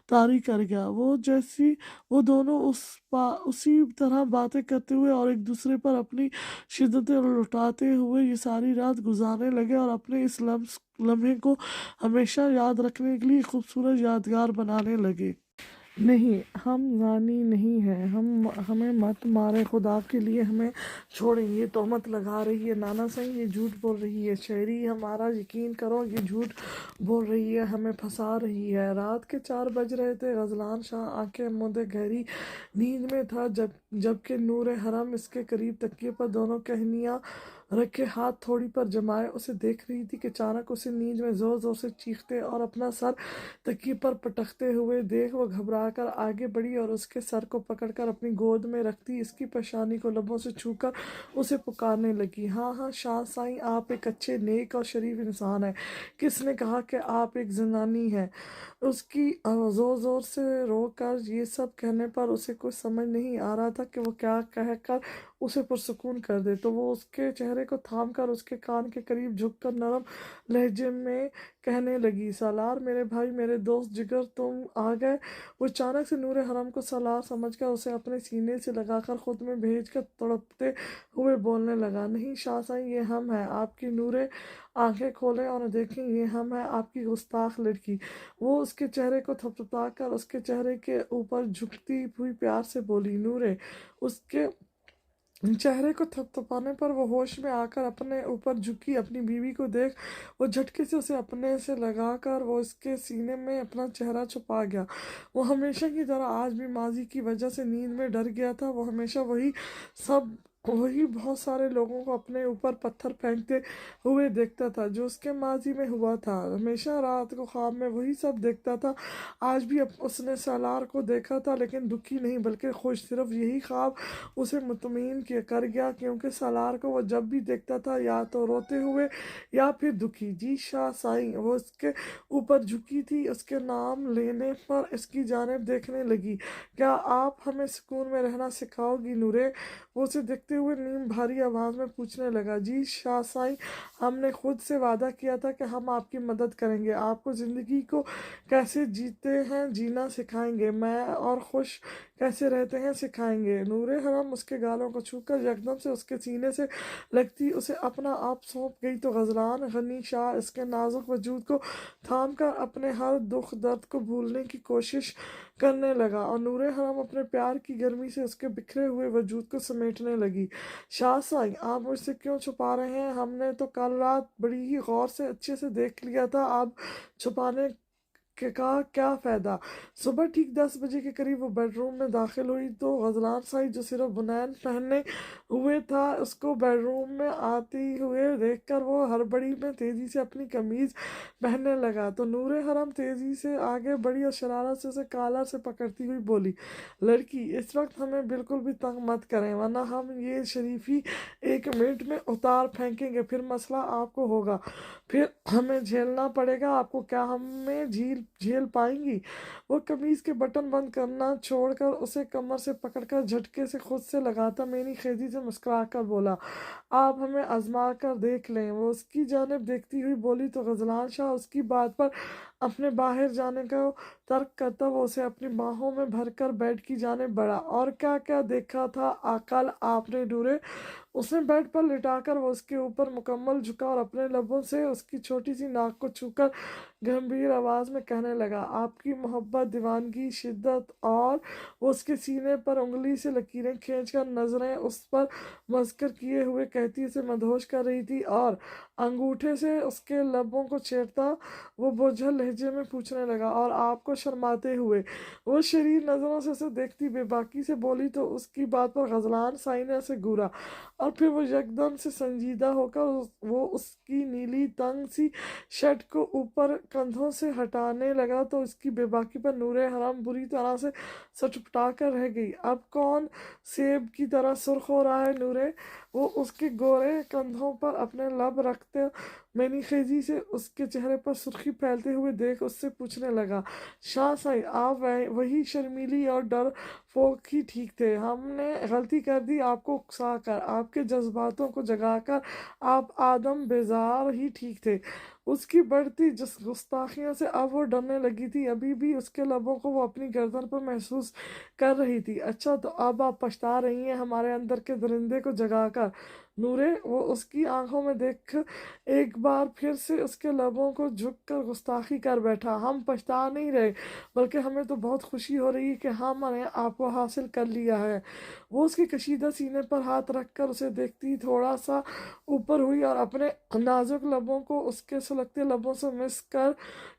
तारी कर गया। वो दोनों उसी तरह बातें करते हुए और एक दूसरे पर अपनी शिद्दतें लुटाते हुए ये सारी रात गुजारने लगे और अपने इस लम्हे को हमेशा याद रखने के लिए खूबसूरत यादगार बनाने लगे। नहीं, हम जानी नहीं हैं, हमें मत मारे, खुदा के लिए हमें छोड़ें, ये तोहमत लगा रही है, नाना सही ये झूठ बोल रही है, शहरी हमारा यकीन करो ये झूठ बोल रही है, हमें फंसा रही है। रात के 4 बज रहे थे। गज़लान शाह आंखें मूंदे गहरी नींद में था जबकि नूर हरम इसके करीब तकिए पर दोनों कहनियाँ रखे हाथ थोड़ी पर जमाए उसे देख रही थी कि अचानक उसे नींद में जोर जोर से चीखते और अपना सर तकिए पर पटकते हुए देख वो घबरा कर आगे बढ़ी और उसके सर को पकड़कर अपनी गोद में रखती इसकी पेशानी को लबों से छूकर उसे पुकारने लगी, हाँ हाँ शाह साईं, आप एक अच्छे नेक और शरीफ इंसान हैं। किसने कहा कि आप एक जनानी हैं? उसकी जोर जोर से रो कर ये सब कहने पर उसे कुछ समझ नहीं आ रहा था कि वो क्या कहकर उसे पुरसुकून कर दे। तो वो उसके चेहरे को थाम कर उसके कान के करीब झुककर नरम लहजे में कहने लगी, सालार मेरे भाई, मेरे दोस्त जिगर, तुम आ गए। वो अचानक से नूर हरम को सालार समझकर उसे अपने सीने से लगाकर खुद में भेजकर तड़पते हुए बोलने लगा, नहीं शाह साईं, ये हम हैं। आपकी नूरे आंखें खोलें और देखें, ये हम हैं, आपकी गुस्ताख लड़की। वो उसके चेहरे को थपथपा कर उसके चेहरे के ऊपर झुकती हुई प्यार से बोली, नूरे। उसके चेहरे को थपथपाने पर वो होश में आकर अपने ऊपर झुकी अपनी बीवी को देख वो झटके से उसे अपने से लगाकर वो इसके सीने में अपना चेहरा छुपा गया। वो हमेशा की तरह आज भी माजी की वजह से नींद में डर गया था। वो हमेशा वही बहुत सारे लोगों को अपने ऊपर पत्थर फेंकते हुए देखता था जो उसके माजी में हुआ था। हमेशा रात को ख्वाब में वही सब देखता था। आज भी उसने सालार को देखा था, लेकिन दुखी नहीं बल्कि खुश। सिर्फ यही ख्वाब उसे मुतमईन कर गया, क्योंकि सालार को वो जब भी देखता था या तो रोते हुए या फिर दुखी। जी शाह साईं, वो उसके ऊपर झुकी थी, उसके नाम लेने पर इसकी जानिब देखने लगी, क्या आप हमें सुकून में रहना सिखाओगी नूरे? वो उसे देखते हुए नीम भारी आवाज़ में पूछने लगा, जी शाह साईं, हमने खुद से वादा किया था कि हम आपकी मदद करेंगे, आपको ज़िंदगी को कैसे जीते हैं जीना सिखाएंगे, मैं और खुश कैसे रहते हैं सिखाएंगे। नूरे हरम उसके गालों को छूकर यकदम से उसके सीने से लगती उसे अपना आप सौंप गई तो गज़लान गनी शाह इसके नाजुक वजूद को थाम कर अपने हर दुख दर्द को भूलने की कोशिश करने लगा और नूरे हरम अपने प्यार की गर्मी से उसके बिखरे हुए वजूद को समेटने लगी। शाह साईं, आप मुझसे क्यों छुपा रहे हैं? हमने तो कल रात बड़ी ही गौर से अच्छे से देख लिया था, आप छुपाने का क्या फ़ायदा? सुबह ठीक 10 बजे के करीब वो बेडरूम में दाखिल हुई तो ग़ज़लान साई जो सिर्फ बुनैन पहने हुए था उसको बेडरूम में आती हुए देखकर वो हड़बड़ी में तेज़ी से अपनी कमीज़ पहनने लगा तो नूरे हरम तेज़ी से आगे बढ़ी और शरारत से उसे कॉलर से पकड़ती हुई बोली, लड़की, इस वक्त हमें बिल्कुल भी तंग मत करें वरना हम ये शरीफी 1 मिनट में उतार फेंकेंगे, फिर मसला आपको होगा, फिर हमें झेलना पड़ेगा आपको। क्या हमें झेल पाएंगी? वो कमीज के बटन बंद करना छोड़कर उसे कमर से पकड़कर झटके से खुद से लगाता मेरी खेदी से मुस्कुराकर बोला, आप हमें आजमा कर देख लें। वो उसकी जानिब देखती हुई बोली तो ग़ज़लान शाह उसकी बात पर अपने बाहर जाने का तर्क करता वो उसे अपनी बाहों में भरकर बेड की जानिब बढ़ा। और क्या क्या देखा था कल आपने नूरे? उसने बेड पर लिटाकर वो उसके ऊपर मुकम्मल झुका और अपने लबों से उसकी छोटी सी नाक को छूकर गंभीर आवाज़ में कहने लगा, आपकी मोहब्बत, दीवानगी, शिद्दत। और वो उसके सीने पर उंगली से लकीरें खींचकर नजरें उस पर मस्कर किए हुए कहती उसे मदहोश कर रही थी और अंगूठे से उसके लबों को छेड़ता वो बोझल लहजे में पूछने लगा, और आपको शर्माते हुए? वो शरीर नज़रों से उसे देखती बेबाकी से बोली तो उसकी बात पर ग़ज़लान साई ने उसे घूरा और फिर वो यकदम से संजीदा होकर वो उसकी नीली तंग सी शर्ट को ऊपर कंधों से हटाने लगा तो उसकी बेबाकी पर नूरे हराम बुरी तरह से सचपटा कर रह गई। अब कौन सेब की तरह सुर्ख हो रहा है नूरे? वो उसके गोरे कंधों पर अपने लब रखते मैनी खेजी से उसके चेहरे पर सुर्खी फैलते हुए देख उससे पूछने लगा, शाह साई, आप वही शर्मीली और डर फोक ही ठीक थे। हमने गलती कर दी आपको उकसा कर, आपके जज्बातों को जगाकर। आप आदम बेजार ही ठीक थे। उसकी बढ़ती जिस गुस्ताखियों से अब वो डरने लगी थी, अभी भी उसके लबों को वो अपनी गर्दन पर महसूस कर रही थी। अच्छा, तो अब आप पछता रही हैं हमारे अंदर के दरिंदे को जगाकर नूरे? वो उसकी आंखों में देख एक बार फिर से उसके लबों को झुक कर गुस्ताखी कर बैठा। हम पछता नहीं रहे, बल्कि हमें तो बहुत खुशी हो रही है कि हमने आपको हासिल कर लिया है। वो उसके कशीदा सीने पर हाथ रखकर उसे देखती थोड़ा सा ऊपर हुई और अपने नाजुक लबों को उसके सुलगते लबों से मिस कर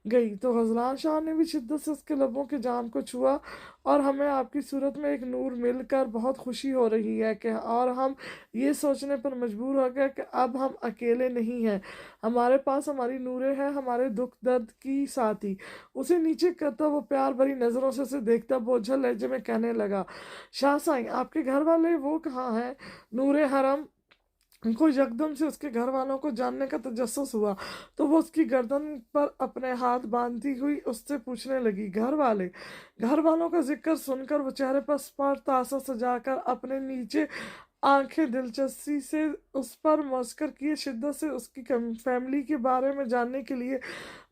गई तो ग़ज़लान शाह ने भी शिद्दत से उसके लबों के जाम को छुआ, और हमें आपकी सूरत में एक नूर मिलकर बहुत खुशी हो रही है कि, और हम ये सोचने पर मजबूर हो गए कि अब हम अकेले नहीं हैं, हमारे पास हमारी नूरे हैं, हमारे दुख दर्द की साथी। उसे नीचे करता वो प्यार भरी नज़रों से उसे देखता बोझल लहजे में कहने लगा, शाह साईं, आपके घर वाले वो कहाँ हैं? नूरे हरम को यकदम से उसके घर वालों को जानने का तजस्सुस हुआ तो वो उसकी गर्दन पर अपने हाथ बांधती हुई उससे पूछने लगी, घर वाले? घर वालों का जिक्र सुनकर वो चेहरे पर स्पष्ट तासा सजाकर अपने नीचे आंखें दिलचस्पी से उस पर मस्कर किए शिद्दत से उसकी फैमिली के बारे में जानने के लिए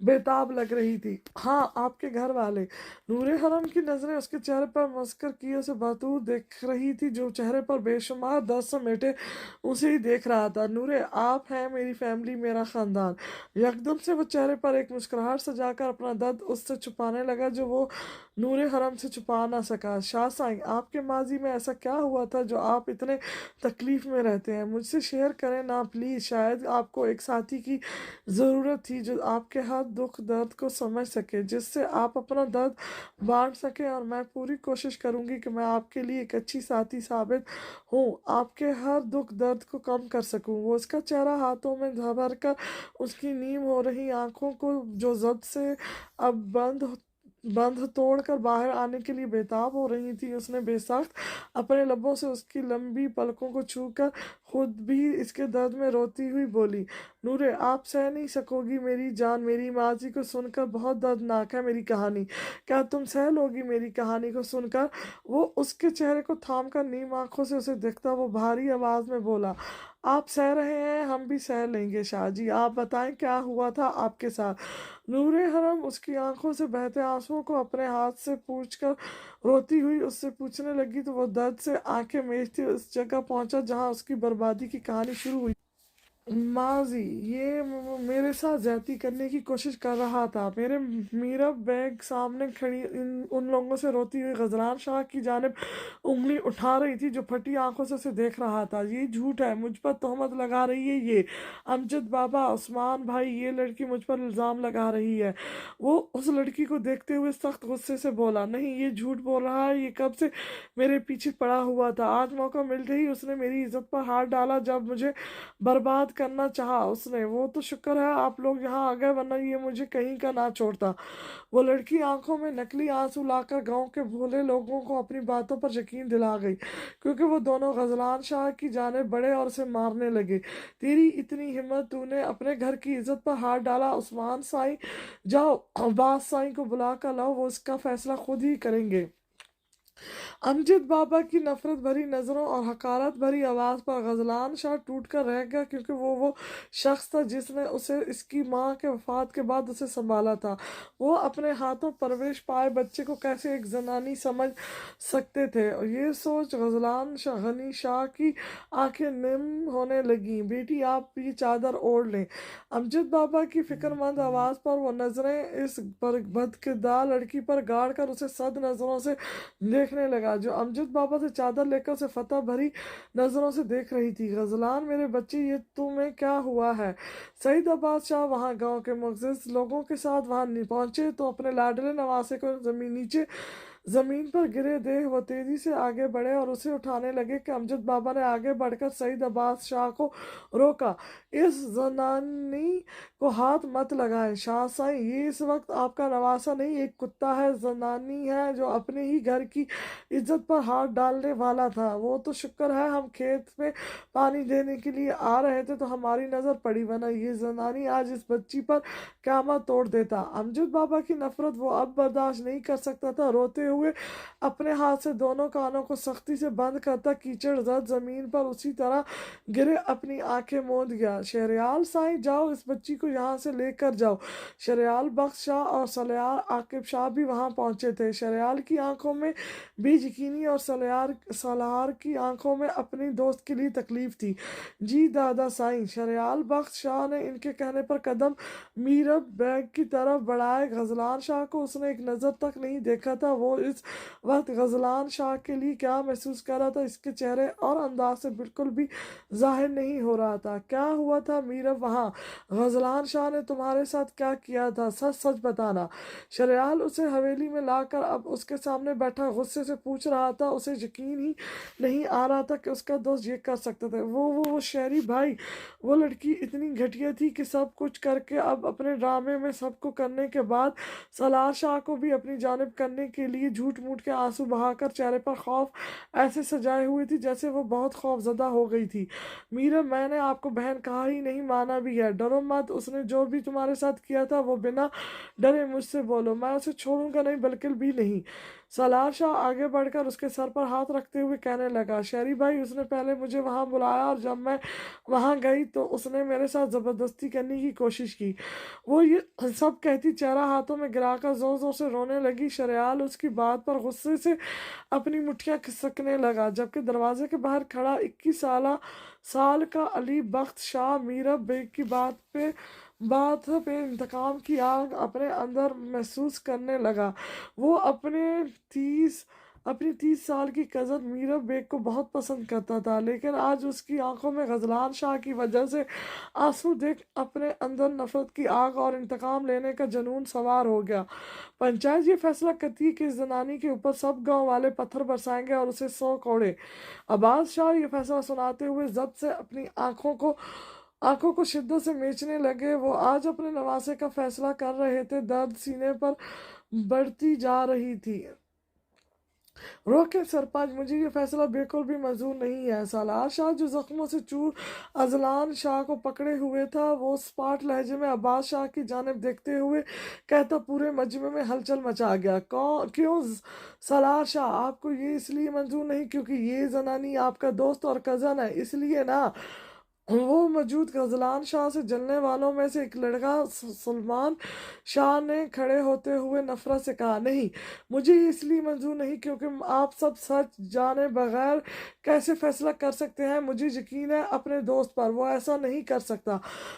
बेताब लग रही थी। हाँ, आपके घर वाले। नूरे हरम की नज़रें उसके चेहरे पर मस्कर किए उसे बतूर देख रही थी जो चेहरे पर बेशुमार दर्द समेटे उसे ही देख रहा था। नूरे, आप हैं मेरी फैमिली, मेरा ख़ानदान। यकदम से वो चेहरे पर एक मुस्कुराहट सजाकर अपना दर्द उससे छुपाने लगा जो वो नूरे हरम से छुपा ना सका। शाह साईं, आपके माजी में ऐसा क्या हुआ था जो आप इतने तकलीफ़ में रहते हैं? मुझसे शेयर करें ना प्लीज़, शायद आपको एक साथी की ज़रूरत थी जो आपके हर दुख दर्द को समझ सके, जिससे आप अपना दर्द बांट सकें, और मैं पूरी कोशिश करूंगी कि मैं आपके लिए एक अच्छी साथी साबित हूँ, आपके हर दुख दर्द को कम कर सकूँ। वो उसका चेहरा हाथों में भर कर उसकी नीम हो रही आंखों को जो जब्त से अब बंध तोड़कर बाहर आने के लिए बेताब हो रही थी, उसने बेसख्त अपने लबों से उसकी लंबी पलकों को छूकर खुद भी इसके दर्द में रोती हुई बोली, नूरे, आप सह नहीं सकोगी मेरी जान, मेरी माजी को सुनकर बहुत दर्दनाक है मेरी कहानी। क्या तुम सह लोगी मेरी कहानी को सुनकर? वो उसके चेहरे को थाम कर नीम आंखों से उसे देखता वो भारी आवाज में बोला, आप सह रहे हैं, हम भी सह लेंगे। शाह जी, आप बताएं क्या हुआ था आपके साथ? नूरे हरम उसकी आंखों से बहते आंसुओं को अपने हाथ से पूछकर रोती हुई उससे पूछने लगी तो वो दर्द से आंखें मेजती उस जगह पहुंचा जहां उसकी बर्बादी की कहानी शुरू हुई। माजी ये मेरे साथ ज्यादती करने की कोशिश कर रहा था। मेरे मीरा बैग सामने खड़ी उन लोगों से रोती हुई गजरान शाह की जानिब उंगली उठा रही थी जो फटी आंखों से उसे देख रहा था। ये झूठ है, मुझ पर तोहमत लगा रही है ये। अमजद बाबा, उस्मान भाई, ये लड़की मुझ पर इल्ज़ाम लगा रही है। वो उस लड़की को देखते हुए सख्त गुस्से से बोला, नहीं ये झूठ बोल रहा है, ये कब से मेरे पीछे पड़ा हुआ था। आज मौका मिलते ही उसने मेरी इज्जत पर हाथ डाला, जब मुझे बर्बाद करना चाहा उसने। वो तो शुक्र है आप लोग यहाँ आ गए, वरना ये मुझे कहीं का ना छोड़ता। वो लड़की आंखों में नकली आंसू लाकर गांव के भोले लोगों को अपनी बातों पर यकीन दिला गई, क्योंकि वो दोनों गजलान शाह की जाने बढ़े और उसे मारने लगे। तेरी इतनी हिम्मत, तूने अपने घर की इज्जत पर हाथ डाला। उस्मान साईं, जाओ अब्बास साईं को बुला कर लाओ, वो इसका फैसला खुद ही करेंगे। अमजद बाबा की नफरत भरी नज़रों और हकारत भरी आवाज़ पर गजलान शाह टूट कर रह गया, क्योंकि वो शख्स था जिसने उसे इसकी माँ के वफात के बाद उसे संभाला था। वो अपने हाथों परवरिश पाए बच्चे को कैसे एक जनानी समझ सकते थे। और ये सोच गजलान शाह गनी शाह की आंखें निम होने लगीं। बेटी आप ये चादर ओढ़ लें। अमजद बाबा की फिक्रमंद आवाज़ पर वो नज़रें इस बदकिरदार लड़की पर गाड़ कर उसे सद नज़रों से देखने लगा, जो अमजद बाबा से चादर लेकर उसे फतह भरी नजरों से देख रही थी। गजलान, मेरे बच्चे, ये तुम्हें क्या हुआ है? सईद अब्बास शाह वहाँ गांव के मुअज़्ज़िज़ लोगों के साथ वहाँ पहुंचे तो अपने लाडले नवासे को जमीन पर गिरे देख वो तेजी से आगे बढ़े और उसे उठाने लगे कि अमजद बाबा ने आगे बढ़कर सईद अब्बास शाह को रोका। इस जनानी को हाथ मत लगाएं शाह साईं, ये इस वक्त आपका नवासा नहीं, एक कुत्ता है, जनानी है जो अपने ही घर की इज्जत पर हाथ डालने वाला था। वो तो शुक्र है हम खेत में पानी देने के लिए आ रहे थे तो हमारी नजर पड़ी, वरना ये जनानी आज इस बच्ची पर क़यामत तोड़ देता। अमजद बाबा की नफरत वो अब बर्दाश्त नहीं कर सकता था। रोते हुए अपने हाथ से दोनों कानों को सख्ती से बंद करता कीचड़ जद जमीन पर उसी तरह गिरे अपनी आंखें मूंद गया। शहरयाल साईं, जाओ इस बच्ची को यहाँ से लेकर जाओ। शहरयाल बख्श शाह और सलयार आकिब शाह भी वहाँ पहुंचे थे। शहरयाल की आंखों में भी यकीनी और सलार की आंखों में अपनी दोस्त के लिए तकलीफ थी। जी दादा साईं। शहरयाल बख्श शाह ने इनके कहने पर कदम मीरब बैग की तरफ बढ़ाए। गजलान शाह को उसने एक नज़र तक नहीं देखा था। वो इस वक्त गजलान शाह के लिए क्या महसूस कर रहा था, इसके चेहरे और अंदाज से बिल्कुल भी जाहिर नहीं हो रहा था। क्या हुआ था मीरब वहाँ? गजलान शाह ने तुम्हारे साथ क्या किया था? सच सच बताना। शरियाल उसे हवेली में लाकर अब उसके सामने बैठा गुस्से से पूछ रहा था। उसे यकीन ही नहीं आ रहा था कि उसका दोस्त ये कर सकता था। वो शहरी भाई, वो लड़की इतनी घटिया थी कि सब कुछ करके अब अपने ड्रामे में सबको करने के बाद सलार शाह को भी अपनी जानिब करने के लिए झूठ मूठ के आंसू बहाकर चेहरे पर खौफ ऐसे सजाए हुए थी जैसे वो बहुत खौफजदा हो गई थी। मीरा, मैंने आपको बहन कहा ही नहीं, माना भी है। डरो मत, उसने जो भी तुम्हारे साथ किया था वो बिना डरे मुझसे बोलो, मैं उसे छोड़ूंगा नहीं, बिल्कुल भी नहीं। सलार शाह आगे बढ़कर उसके सर पर हाथ रखते हुए कहने लगा, शहरी भाई, उसने पहले मुझे वहां बुलाया और जब मैं वहां गई तो उसने मेरे साथ जबरदस्ती करने की कोशिश की। वो ये सब कहती चेहरा हाथों में गिराकर जोर जोर से रोने लगी। शरियाल उसकी बात पर गुस्से से अपनी मुट्ठियां खिसकने लगा, जबकि दरवाजे के बाहर खड़ा 21 साल का अली बख्त शाह मीरा बेग की बात पे इंतकाम की आग अपने अंदर महसूस करने लगा। वो अपनी 30 साल की कज़न मीरा बेग को बहुत पसंद करता था, लेकिन आज उसकी आंखों में गजलान शाह की वजह से आंसू देख अपने अंदर नफरत की आग और इंतकाम लेने का जुनून सवार हो गया। पंचायत ये फैसला करती है कि इस जनानी के ऊपर सब गांव वाले पत्थर बरसाएंगे और उसे 100 कोड़े। अब्बास शाह ये फैसला सुनाते हुए जब से अपनी आंखों को शिद्दत से बेचने लगे। वो आज अपने नवासे का फैसला कर रहे थे। दर्द सीने पर बढ़ती जा रही थी। रोके सरपंच, मुझे ये फैसला बिल्कुल भी मंजूर नहीं है। सालार शाह जो जख्मों से चूर अजलान शाह को पकड़े हुए था, वो स्पाट लहजे में अब्बास शाह की जानिब देखते हुए कहता पूरे मजमे में हलचल मचा गया। क्यों सालार शाह, आपको ये इसलिए मंजूर नहीं क्योंकि ये जनानी आपका दोस्त और कज़न है, इसलिए ना? वो وجود غزلان شاہ سے جلنے والوں میں سے ایک لڑکا سلمان شاہ نے کھڑے ہوتے ہوئے نفرت سے کہا، نہیں، مجھے یہ اس لیے منظور نہیں کیونکہ آپ سب سچ جانے بغیر کیسے فیصلہ کر سکتے ہیں؟ مجھے یقین ہے اپنے دوست پر، وہ ایسا نہیں کر سکتا۔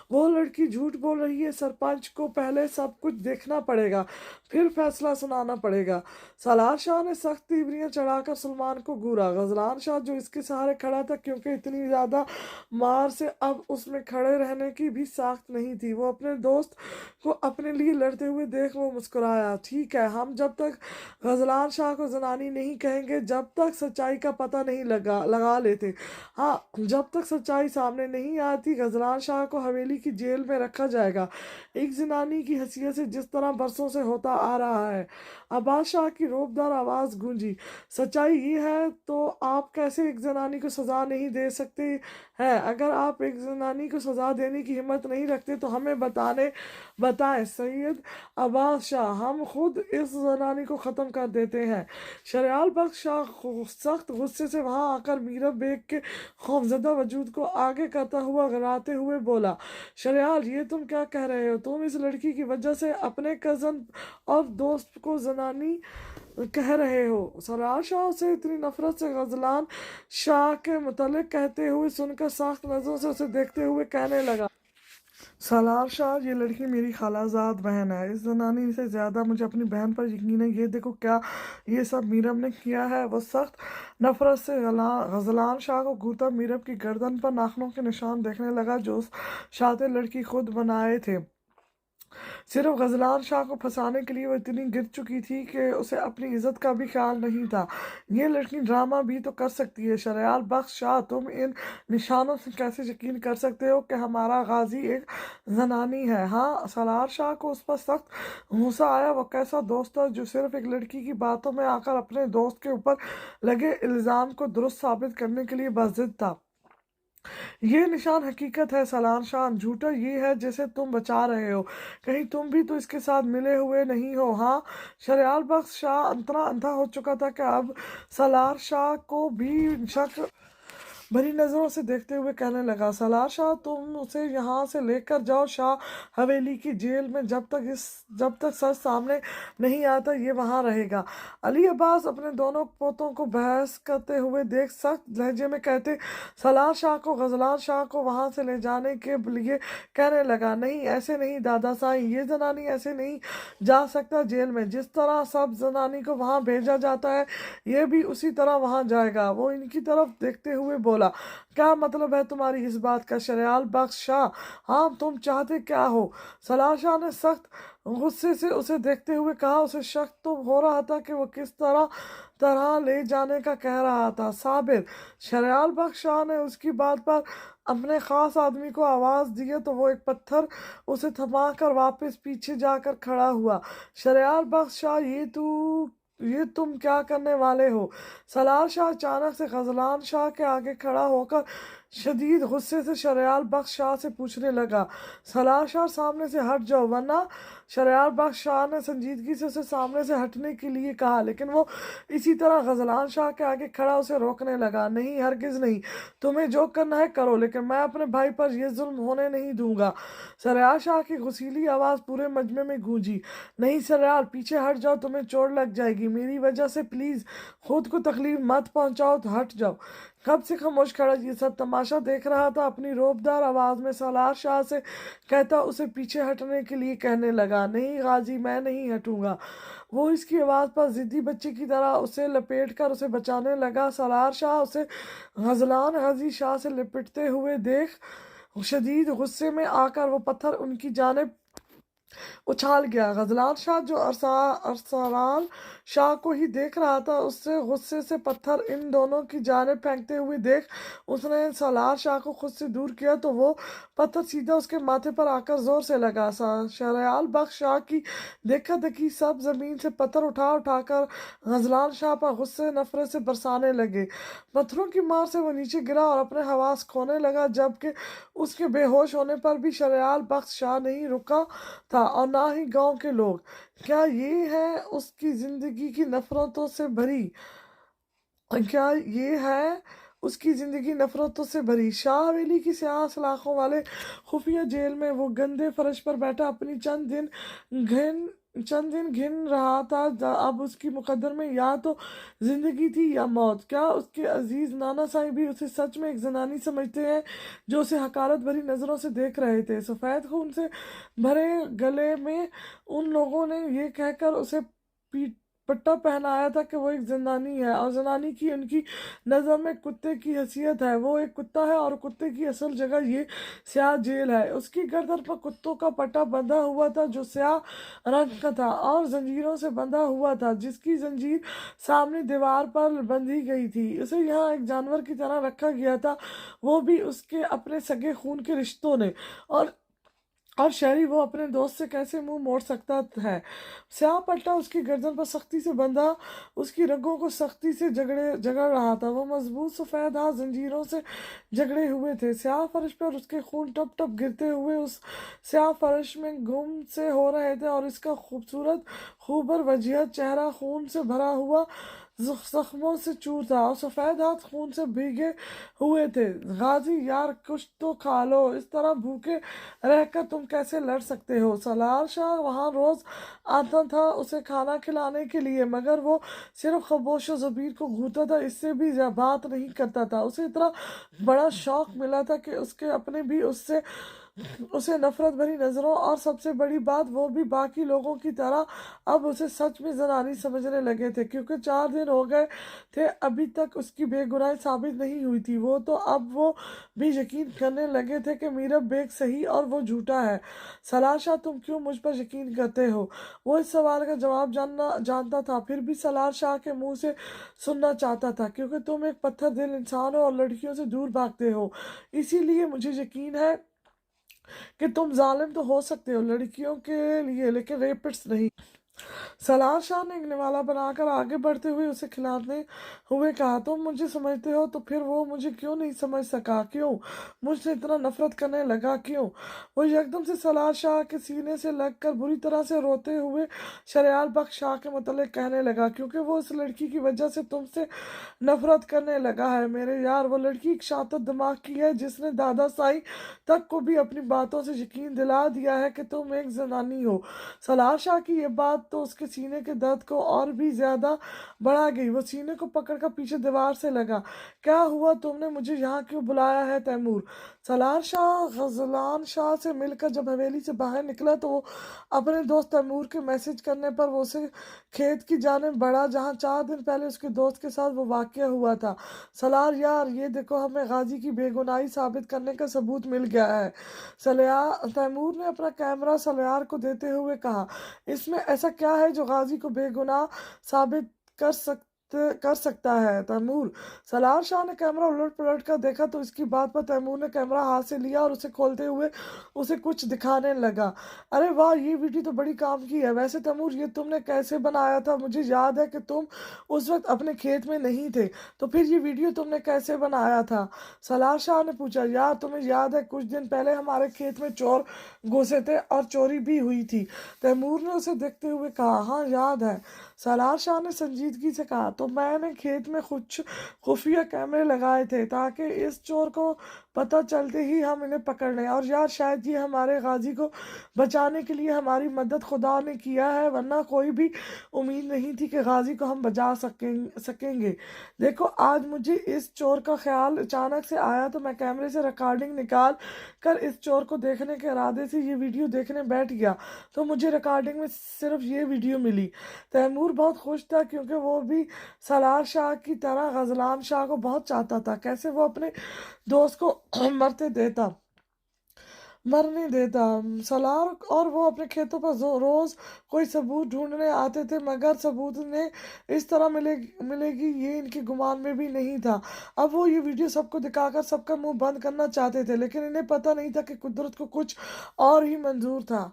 وہ لڑکی جھوٹ بول رہی ہے، سرپنچ کو پہلے سب کچھ دیکھنا پڑے گا، پھر فیصلہ سنانا پڑے گا۔ سالار شاہ نے سخت تیوریاں چڑھا کر سلمان کو گھورا۔ غزلان شاہ جو اس کے سہارے کھڑا تھا کیونکہ اتنی زیادہ مار سے اب اس میں کھڑے رہنے کی بھی ساخت نہیں تھی، وہ اپنے دوست کو اپنے لیے لڑتے ہوئے دیکھ وہ مسکرایا۔ ٹھیک ہے، ہم جب تک غزلان شاہ کو زنانی نہیں کہیں گے جب تک سچائی کا پتہ نہیں لگا لیتے۔ ہاں، جب تک سچائی سامنے نہیں آتی غزلان شاہ کو حویلی کی جیل میں رکھا جائے گا، ایک زنانی کی حیثیت سے، جس طرح برسوں سے ہوتا آ رہا ہے۔ عباس شاہ کی روبدار آواز گونجی، سچائی یہ ہے تو آپ کیسے ایک زنانی کو سزا نہیں دے سکتے ہیں؟ اگر آپ ایک زنانی کو سزا دینے کی ہمت نہیں رکھتے تو ہمیں بتائیں سید عباس شاہ، ہم خود اس زنانی کو ختم کر دیتے ہیں۔ شریال بخش شاہ سخت غصے سے وہاں آ کر میرب بیگ کے خوفزدہ وجود کو آگے کرتا ہوا غراتے ہوئے بولا، شریال، یہ تم کیا کہہ رہے ہو؟ تم اس لڑکی کی وجہ سے اپنے کزن اور دوست کو زنانی کہہ رہے ہو؟ سالار شاہ اسے اتنی نفرت سے غزلان شاہ کے متعلق کہتے ہوئے سن کر سخت نظروں سے اسے دیکھتے ہوئے کہنے لگا، سالار شاہ، یہ لڑکی میری خالہ زاد بہن ہے، اس زنانی سے زیادہ مجھے اپنی بہن پر یقین ہے۔ یہ دیکھو کیا یہ سب میرب نے کیا ہے۔ وہ سخت نفرت سے غزلان شاہ کو گھورتا میرب کی گردن پر ناخنوں کے نشان دیکھنے لگا جو اس شاطر لڑکی خود بنائے تھے۔ صرف غزلان شاہ کو پھنسانے کے لیے وہ اتنی گر چکی تھی کہ اسے اپنی عزت کا بھی خیال نہیں تھا۔ یہ لڑکی ڈرامہ بھی تو کر سکتی ہے۔ شریال بخش شاہ، تم ان نشانوں سے کیسے یقین کر سکتے ہو کہ ہمارا غازی ایک زنانی ہے؟ ہاں، سالار شاہ کو اس پر سخت غصہ آیا۔ وہ کیسا دوست تھا جو صرف ایک لڑکی کی باتوں میں آ کر اپنے دوست کے اوپر لگے الزام کو درست ثابت کرنے کے لیے بضد تھا۔ یہ نشان حقیقت ہے سالار شاہ، جھوٹا یہ ہے جسے تم بچا رہے ہو۔ کہیں تم بھی تو اس کے ساتھ ملے ہوئے نہیں ہو؟ ہاں، شریال بخش شاہ اتنا اندھا ہو چکا تھا کہ اب سالار شاہ کو بھی شک بھری نظروں سے دیکھتے ہوئے کہنے لگا، سالار شاہ، تم اسے یہاں سے لے کر جاؤ شاہ حویلی کی جیل میں، جب تک سچ سامنے نہیں آتا یہ وہاں رہے گا۔ علی عباس اپنے دونوں پوتوں کو بحث کرتے ہوئے دیکھ سخت لہجے میں کہتے سالار شاہ کو غزلان شاہ کو وہاں سے لے جانے کے لیے کہنے لگا، نہیں، ایسے نہیں دادا سائیں، یہ زنانی ایسے نہیں جا سکتا جیل میں۔ جس طرح سب زنانی کو وہاں بھیجا جاتا ہے یہ بھی اسی طرح وہاں جائے گا۔ وہ ان کی طرف دیکھتے ہوئے بولا، کیا مطلب ہے تمہاری اس بات کا شریال بخش شاہ؟ ہاں، تم چاہتے کیا ہو؟ سالار شاہ نے سخت غصے سے اسے دیکھتے ہوئے کہا، اسے شک تو ہو رہا تھا کہ وہ کس طرح لے جانے کا کہہ رہا تھا۔ صابر! شریال بخش شاہ نے اس کی بات پر اپنے خاص آدمی کو آواز دی تو وہ ایک پتھر اسے تھما کر واپس پیچھے جا کر کھڑا ہوا۔ شریال بخش شاہ، یہ تم کیا کرنے والے ہو؟ سالار شاہ اچانک سے غزلان شاہ کے آگے کھڑا ہو کر شدید غصے سے شریال بخش شاہ سے پوچھنے لگا، سالار شاہ، سامنے سے ہٹ جاؤ ورنہ۔ شریال بخش شاہ نے سنجیدگی سے اسے سامنے سے ہٹنے کے لیے کہا، لیکن وہ اسی طرح غزلان شاہ کے آگے کھڑا اسے روکنے لگا، نہیں، ہرگز نہیں، تمہیں جو کرنا ہے کرو، لیکن میں اپنے بھائی پر یہ ظلم ہونے نہیں دوں گا۔ شریال شاہ کی غصیلی آواز پورے مجمع میں گونجی، نہیں شریال، پیچھے ہٹ جاؤ، تمہیں چوٹ لگ جائے گی، میری وجہ سے پلیز خود کو تکلیف مت پہنچاؤ، ہٹ جاؤ۔ کب سے خاموش کھڑا یہ سب تماشا دیکھ رہا تھا، اپنی روبدار آواز میں سالار شاہ سے کہتا اسے پیچھے ہٹنے کے لیے کہنے لگا، نہیں غازی، میں نہیں ہٹوں گا۔ وہ اس کی آواز پر ضدی بچے کی طرح اسے لپیٹ کر اسے بچانے لگا۔ سالار شاہ اسے غزلان حضی شاہ سے لپٹتے ہوئے دیکھ شدید غصے میں آ کر وہ پتھر ان کی جانب اچھال گیا۔ غزلان شاہ جو ارسلان شاہ کو ہی دیکھ رہا تھا، اس سے غصے سے پتھر ان دونوں کی جانب پھینکتے ہوئے دیکھ اس نے سالار شاہ کو خود سے دور کیا تو وہ پتھر سیدھا اس کے ماتھے پر آ کر زور سے لگا۔ شریال بخش شاہ کی دیکھا دیکھی سب زمین سے پتھر اٹھا کر غزلان شاہ پر غصے نفرت سے برسانے لگے۔ پتھروں کی مار سے وہ نیچے گرا اور اپنے حواس کھونے لگا، جبکہ اس کے بے ہوش ہونے پر بھی شریال بخش شاہ نہیں رکا تھا اور نہ ہی گاؤں کے لوگ۔ کیا یہ ہے اس کی زندگی کی نفرتوں سے بھری؟ کیا یہ ہے اس کی زندگی نفرتوں سے بھری۔ شاہ حویلی کی سیاہ سلاخوں والے خفیہ جیل میں وہ گندے فرش پر بیٹھا اپنی چند دن گن رہا تھا۔ اب اس کی مقدر میں یا تو زندگی تھی یا موت۔ کیا اس کے عزیز نانا صاحب بھی اسے سچ میں ایک زنانی سمجھتے ہیں جو اسے حقارت بھری نظروں سے دیکھ رہے تھے؟ سفید خون سے بھرے گلے میں ان لوگوں نے یہ کہہ کر اسے پٹا پہنایا تھا کہ وہ ایک زنانی ہے، اور زنانی کی ان کی نظر میں کتے کی حیثیت ہے۔ وہ ایک کتا ہے اور کتے کی اصل جگہ یہ سیاہ جیل ہے۔ اس کی گردن پر کتوں کا پٹا بندھا ہوا تھا جو سیاہ رنگ کا تھا اور زنجیروں سے بندھا ہوا تھا، جس کی زنجیر سامنے دیوار پر بندھی گئی تھی۔ اسے یہاں ایک جانور کی طرح رکھا گیا تھا، وہ بھی اس کے اپنے سگے خون کے رشتوں نے، اور شہری وہ اپنے دوست سے کیسے منہ موڑ سکتا ہے؟ سیاہ پٹا اس کی گردن پر سختی سے بندھا اس کی رگوں کو سختی سے جگڑ رہا تھا۔ وہ مضبوط سفید ہاتھ زنجیروں سے جکڑے ہوئے تھے۔ سیاہ فرش پر اس کے خون ٹپ ٹپ گرتے ہوئے اس سیاہ فرش میں گم سے ہو رہے تھے، اور اس کا خوبصورت خوبر وجیہت چہرہ خون سے بھرا ہوا زخموں سے چور تھا، اور سفید ہاتھ خون سے بھیگے ہوئے تھے۔ غازی یار کچھ تو کھا لو، اس طرح بھوکے رہ کر تم کیسے لڑ سکتے ہو؟ سالار شاہ وہاں روز آتا تھا اسے کھانا کھلانے کے لیے، مگر وہ صرف خرگوش و زبیر کو گھورتا تھا، اس سے بھی بات نہیں کرتا تھا۔ اسے اتنا بڑا شوق ملا تھا کہ اس کے اپنے بھی اسے نفرت بھری نظروں، اور سب سے بڑی بات وہ بھی باقی لوگوں کی طرح اب اسے سچ میں زنانی سمجھنے لگے تھے، کیونکہ 4 دن ہو گئے تھے ابھی تک اس کی بے گناہی ثابت نہیں ہوئی تھی۔ تو اب وہ بھی یقین کرنے لگے تھے کہ میرب بیگ صحیح اور وہ جھوٹا ہے۔ سالار شاہ تم کیوں مجھ پر یقین کرتے ہو؟ وہ اس سوال کا جواب جانتا تھا، پھر بھی سالار شاہ کے منہ سے سننا چاہتا تھا، کیونکہ تم ایک پتھر دل انسان ہو اور لڑکیوں سے دور بھاگتے ہو، اسی لیے مجھے یقین ہے کہ تم ظالم تو ہو سکتے ہو لڑکیوں کے لیے، لیکن ریپسٹ نہیں۔ سالار شاہ نے ایک نوالہ بنا کر آگے بڑھتے ہوئے اسے کھلاتے ہوئے کہا، تم مجھے سمجھتے ہو تو پھر وہ مجھے کیوں نہیں سمجھ سکا؟ کیوں مجھ سے اتنا نفرت کرنے لگا؟ کیوں؟ وہ یکدم سے سالار شاہ کے سینے سے لگ کر بری طرح سے روتے ہوئے شریال بخش شاہ کے متعلق کہنے لگا، کیونکہ وہ اس لڑکی کی وجہ سے تم سے نفرت کرنے لگا ہے میرے یار۔ وہ لڑکی ایک شاطر دماغ کی ہے جس نے دادا سائی تک کو بھی اپنی باتوں سے یقین دلا دیا ہے کہ تم ایک زنانی ہو۔ سالار شاہ کی یہ بات تو اس کے سینے کے درد کو اور بھی زیادہ بڑھا گئی۔ وہ سینے کو پکڑ کر پیچھے دیوار سے لگا۔ کیا ہوا؟ تم نے مجھے یہاں کیوں بلایا ہے تیمور؟ سالار شاہ غزلان شاہ سے مل کر جب حویلی سے باہر نکلا تو وہ اپنے دوست تیمور کے میسج کرنے پر وہ اسے کھیت کی جانب بڑھا جہاں 4 دن پہلے اس کے دوست کے ساتھ وہ واقعہ ہوا تھا۔ سالار یار یہ دیکھو، ہمیں غازی کی بے گناہی ثابت کرنے کا ثبوت مل گیا ہے۔ تیمور نے اپنا کیمرہ سالار کو دیتے ہوئے کہا، اس میں ایسا کیا ہے جو غازی کو بے گناہ ثابت کر سکتا ہے تیمور؟ سالار شاہ نے کیمرہ الٹ پلٹ کر دیکھا تو اس کی بات پر تیمور نے کیمرہ ہاتھ سے لیا اور اسے کھولتے ہوئے اسے کچھ دکھانے لگا۔ ارے واہ، یہ ویڈیو تو بڑی کام کی ہے۔ ویسے تیمور یہ تم نے کیسے بنایا تھا؟ مجھے یاد ہے کہ تم اس وقت اپنے کھیت میں نہیں تھے، تو پھر یہ ویڈیو تم نے کیسے بنایا تھا؟ سالار شاہ نے پوچھا، یار تمہیں یاد ہے کچھ دن پہلے ہمارے کھیت میں چور گھسے تھے اور چوری بھی ہوئی تھی؟ تیمور نے اسے دیکھتے ہوئے کہا، ہاں یاد ہے۔ سالار شاہ نے سنجیدگی سے کہا، تو میں نے کھیت میں کچھ خفیہ کیمرے لگائے تھے تاکہ اس چور کو پتہ چلتے ہی ہم انہیں پکڑ لیں، اور یار شاید یہ ہمارے غازی کو بچانے کے لیے ہماری مدد خدا نے کیا ہے، ورنہ کوئی بھی امید نہیں تھی کہ غازی کو ہم بچا سکیں گے۔ دیکھو آج مجھے اس چور کا خیال اچانک سے آیا تو میں کیمرے سے ریکارڈنگ نکال کر اس چور کو دیکھنے کے ارادے سے یہ ویڈیو دیکھنے بیٹھ گیا، تو مجھے ریکارڈنگ میں صرف یہ ویڈیو ملی۔ تیمور بہت خوش تھا کیونکہ وہ بھی سالار شاہ کی طرح غزلان شاہ کو بہت چاہتا تھا۔ کیسے وہ اپنے دوست کو مرنے دیتا؟ سالار اور وہ اپنے کھیتوں پر روز کوئی ثبوت ڈھونڈنے آتے تھے، مگر ثبوت انہیں اس طرح ملے گی یہ ان کے گمان میں بھی نہیں تھا۔ اب وہ یہ ویڈیو سب کو دکھا کر سب کا منہ بند کرنا چاہتے تھے، لیکن انہیں پتہ نہیں تھا کہ قدرت کو کچھ اور ہی منظور تھا۔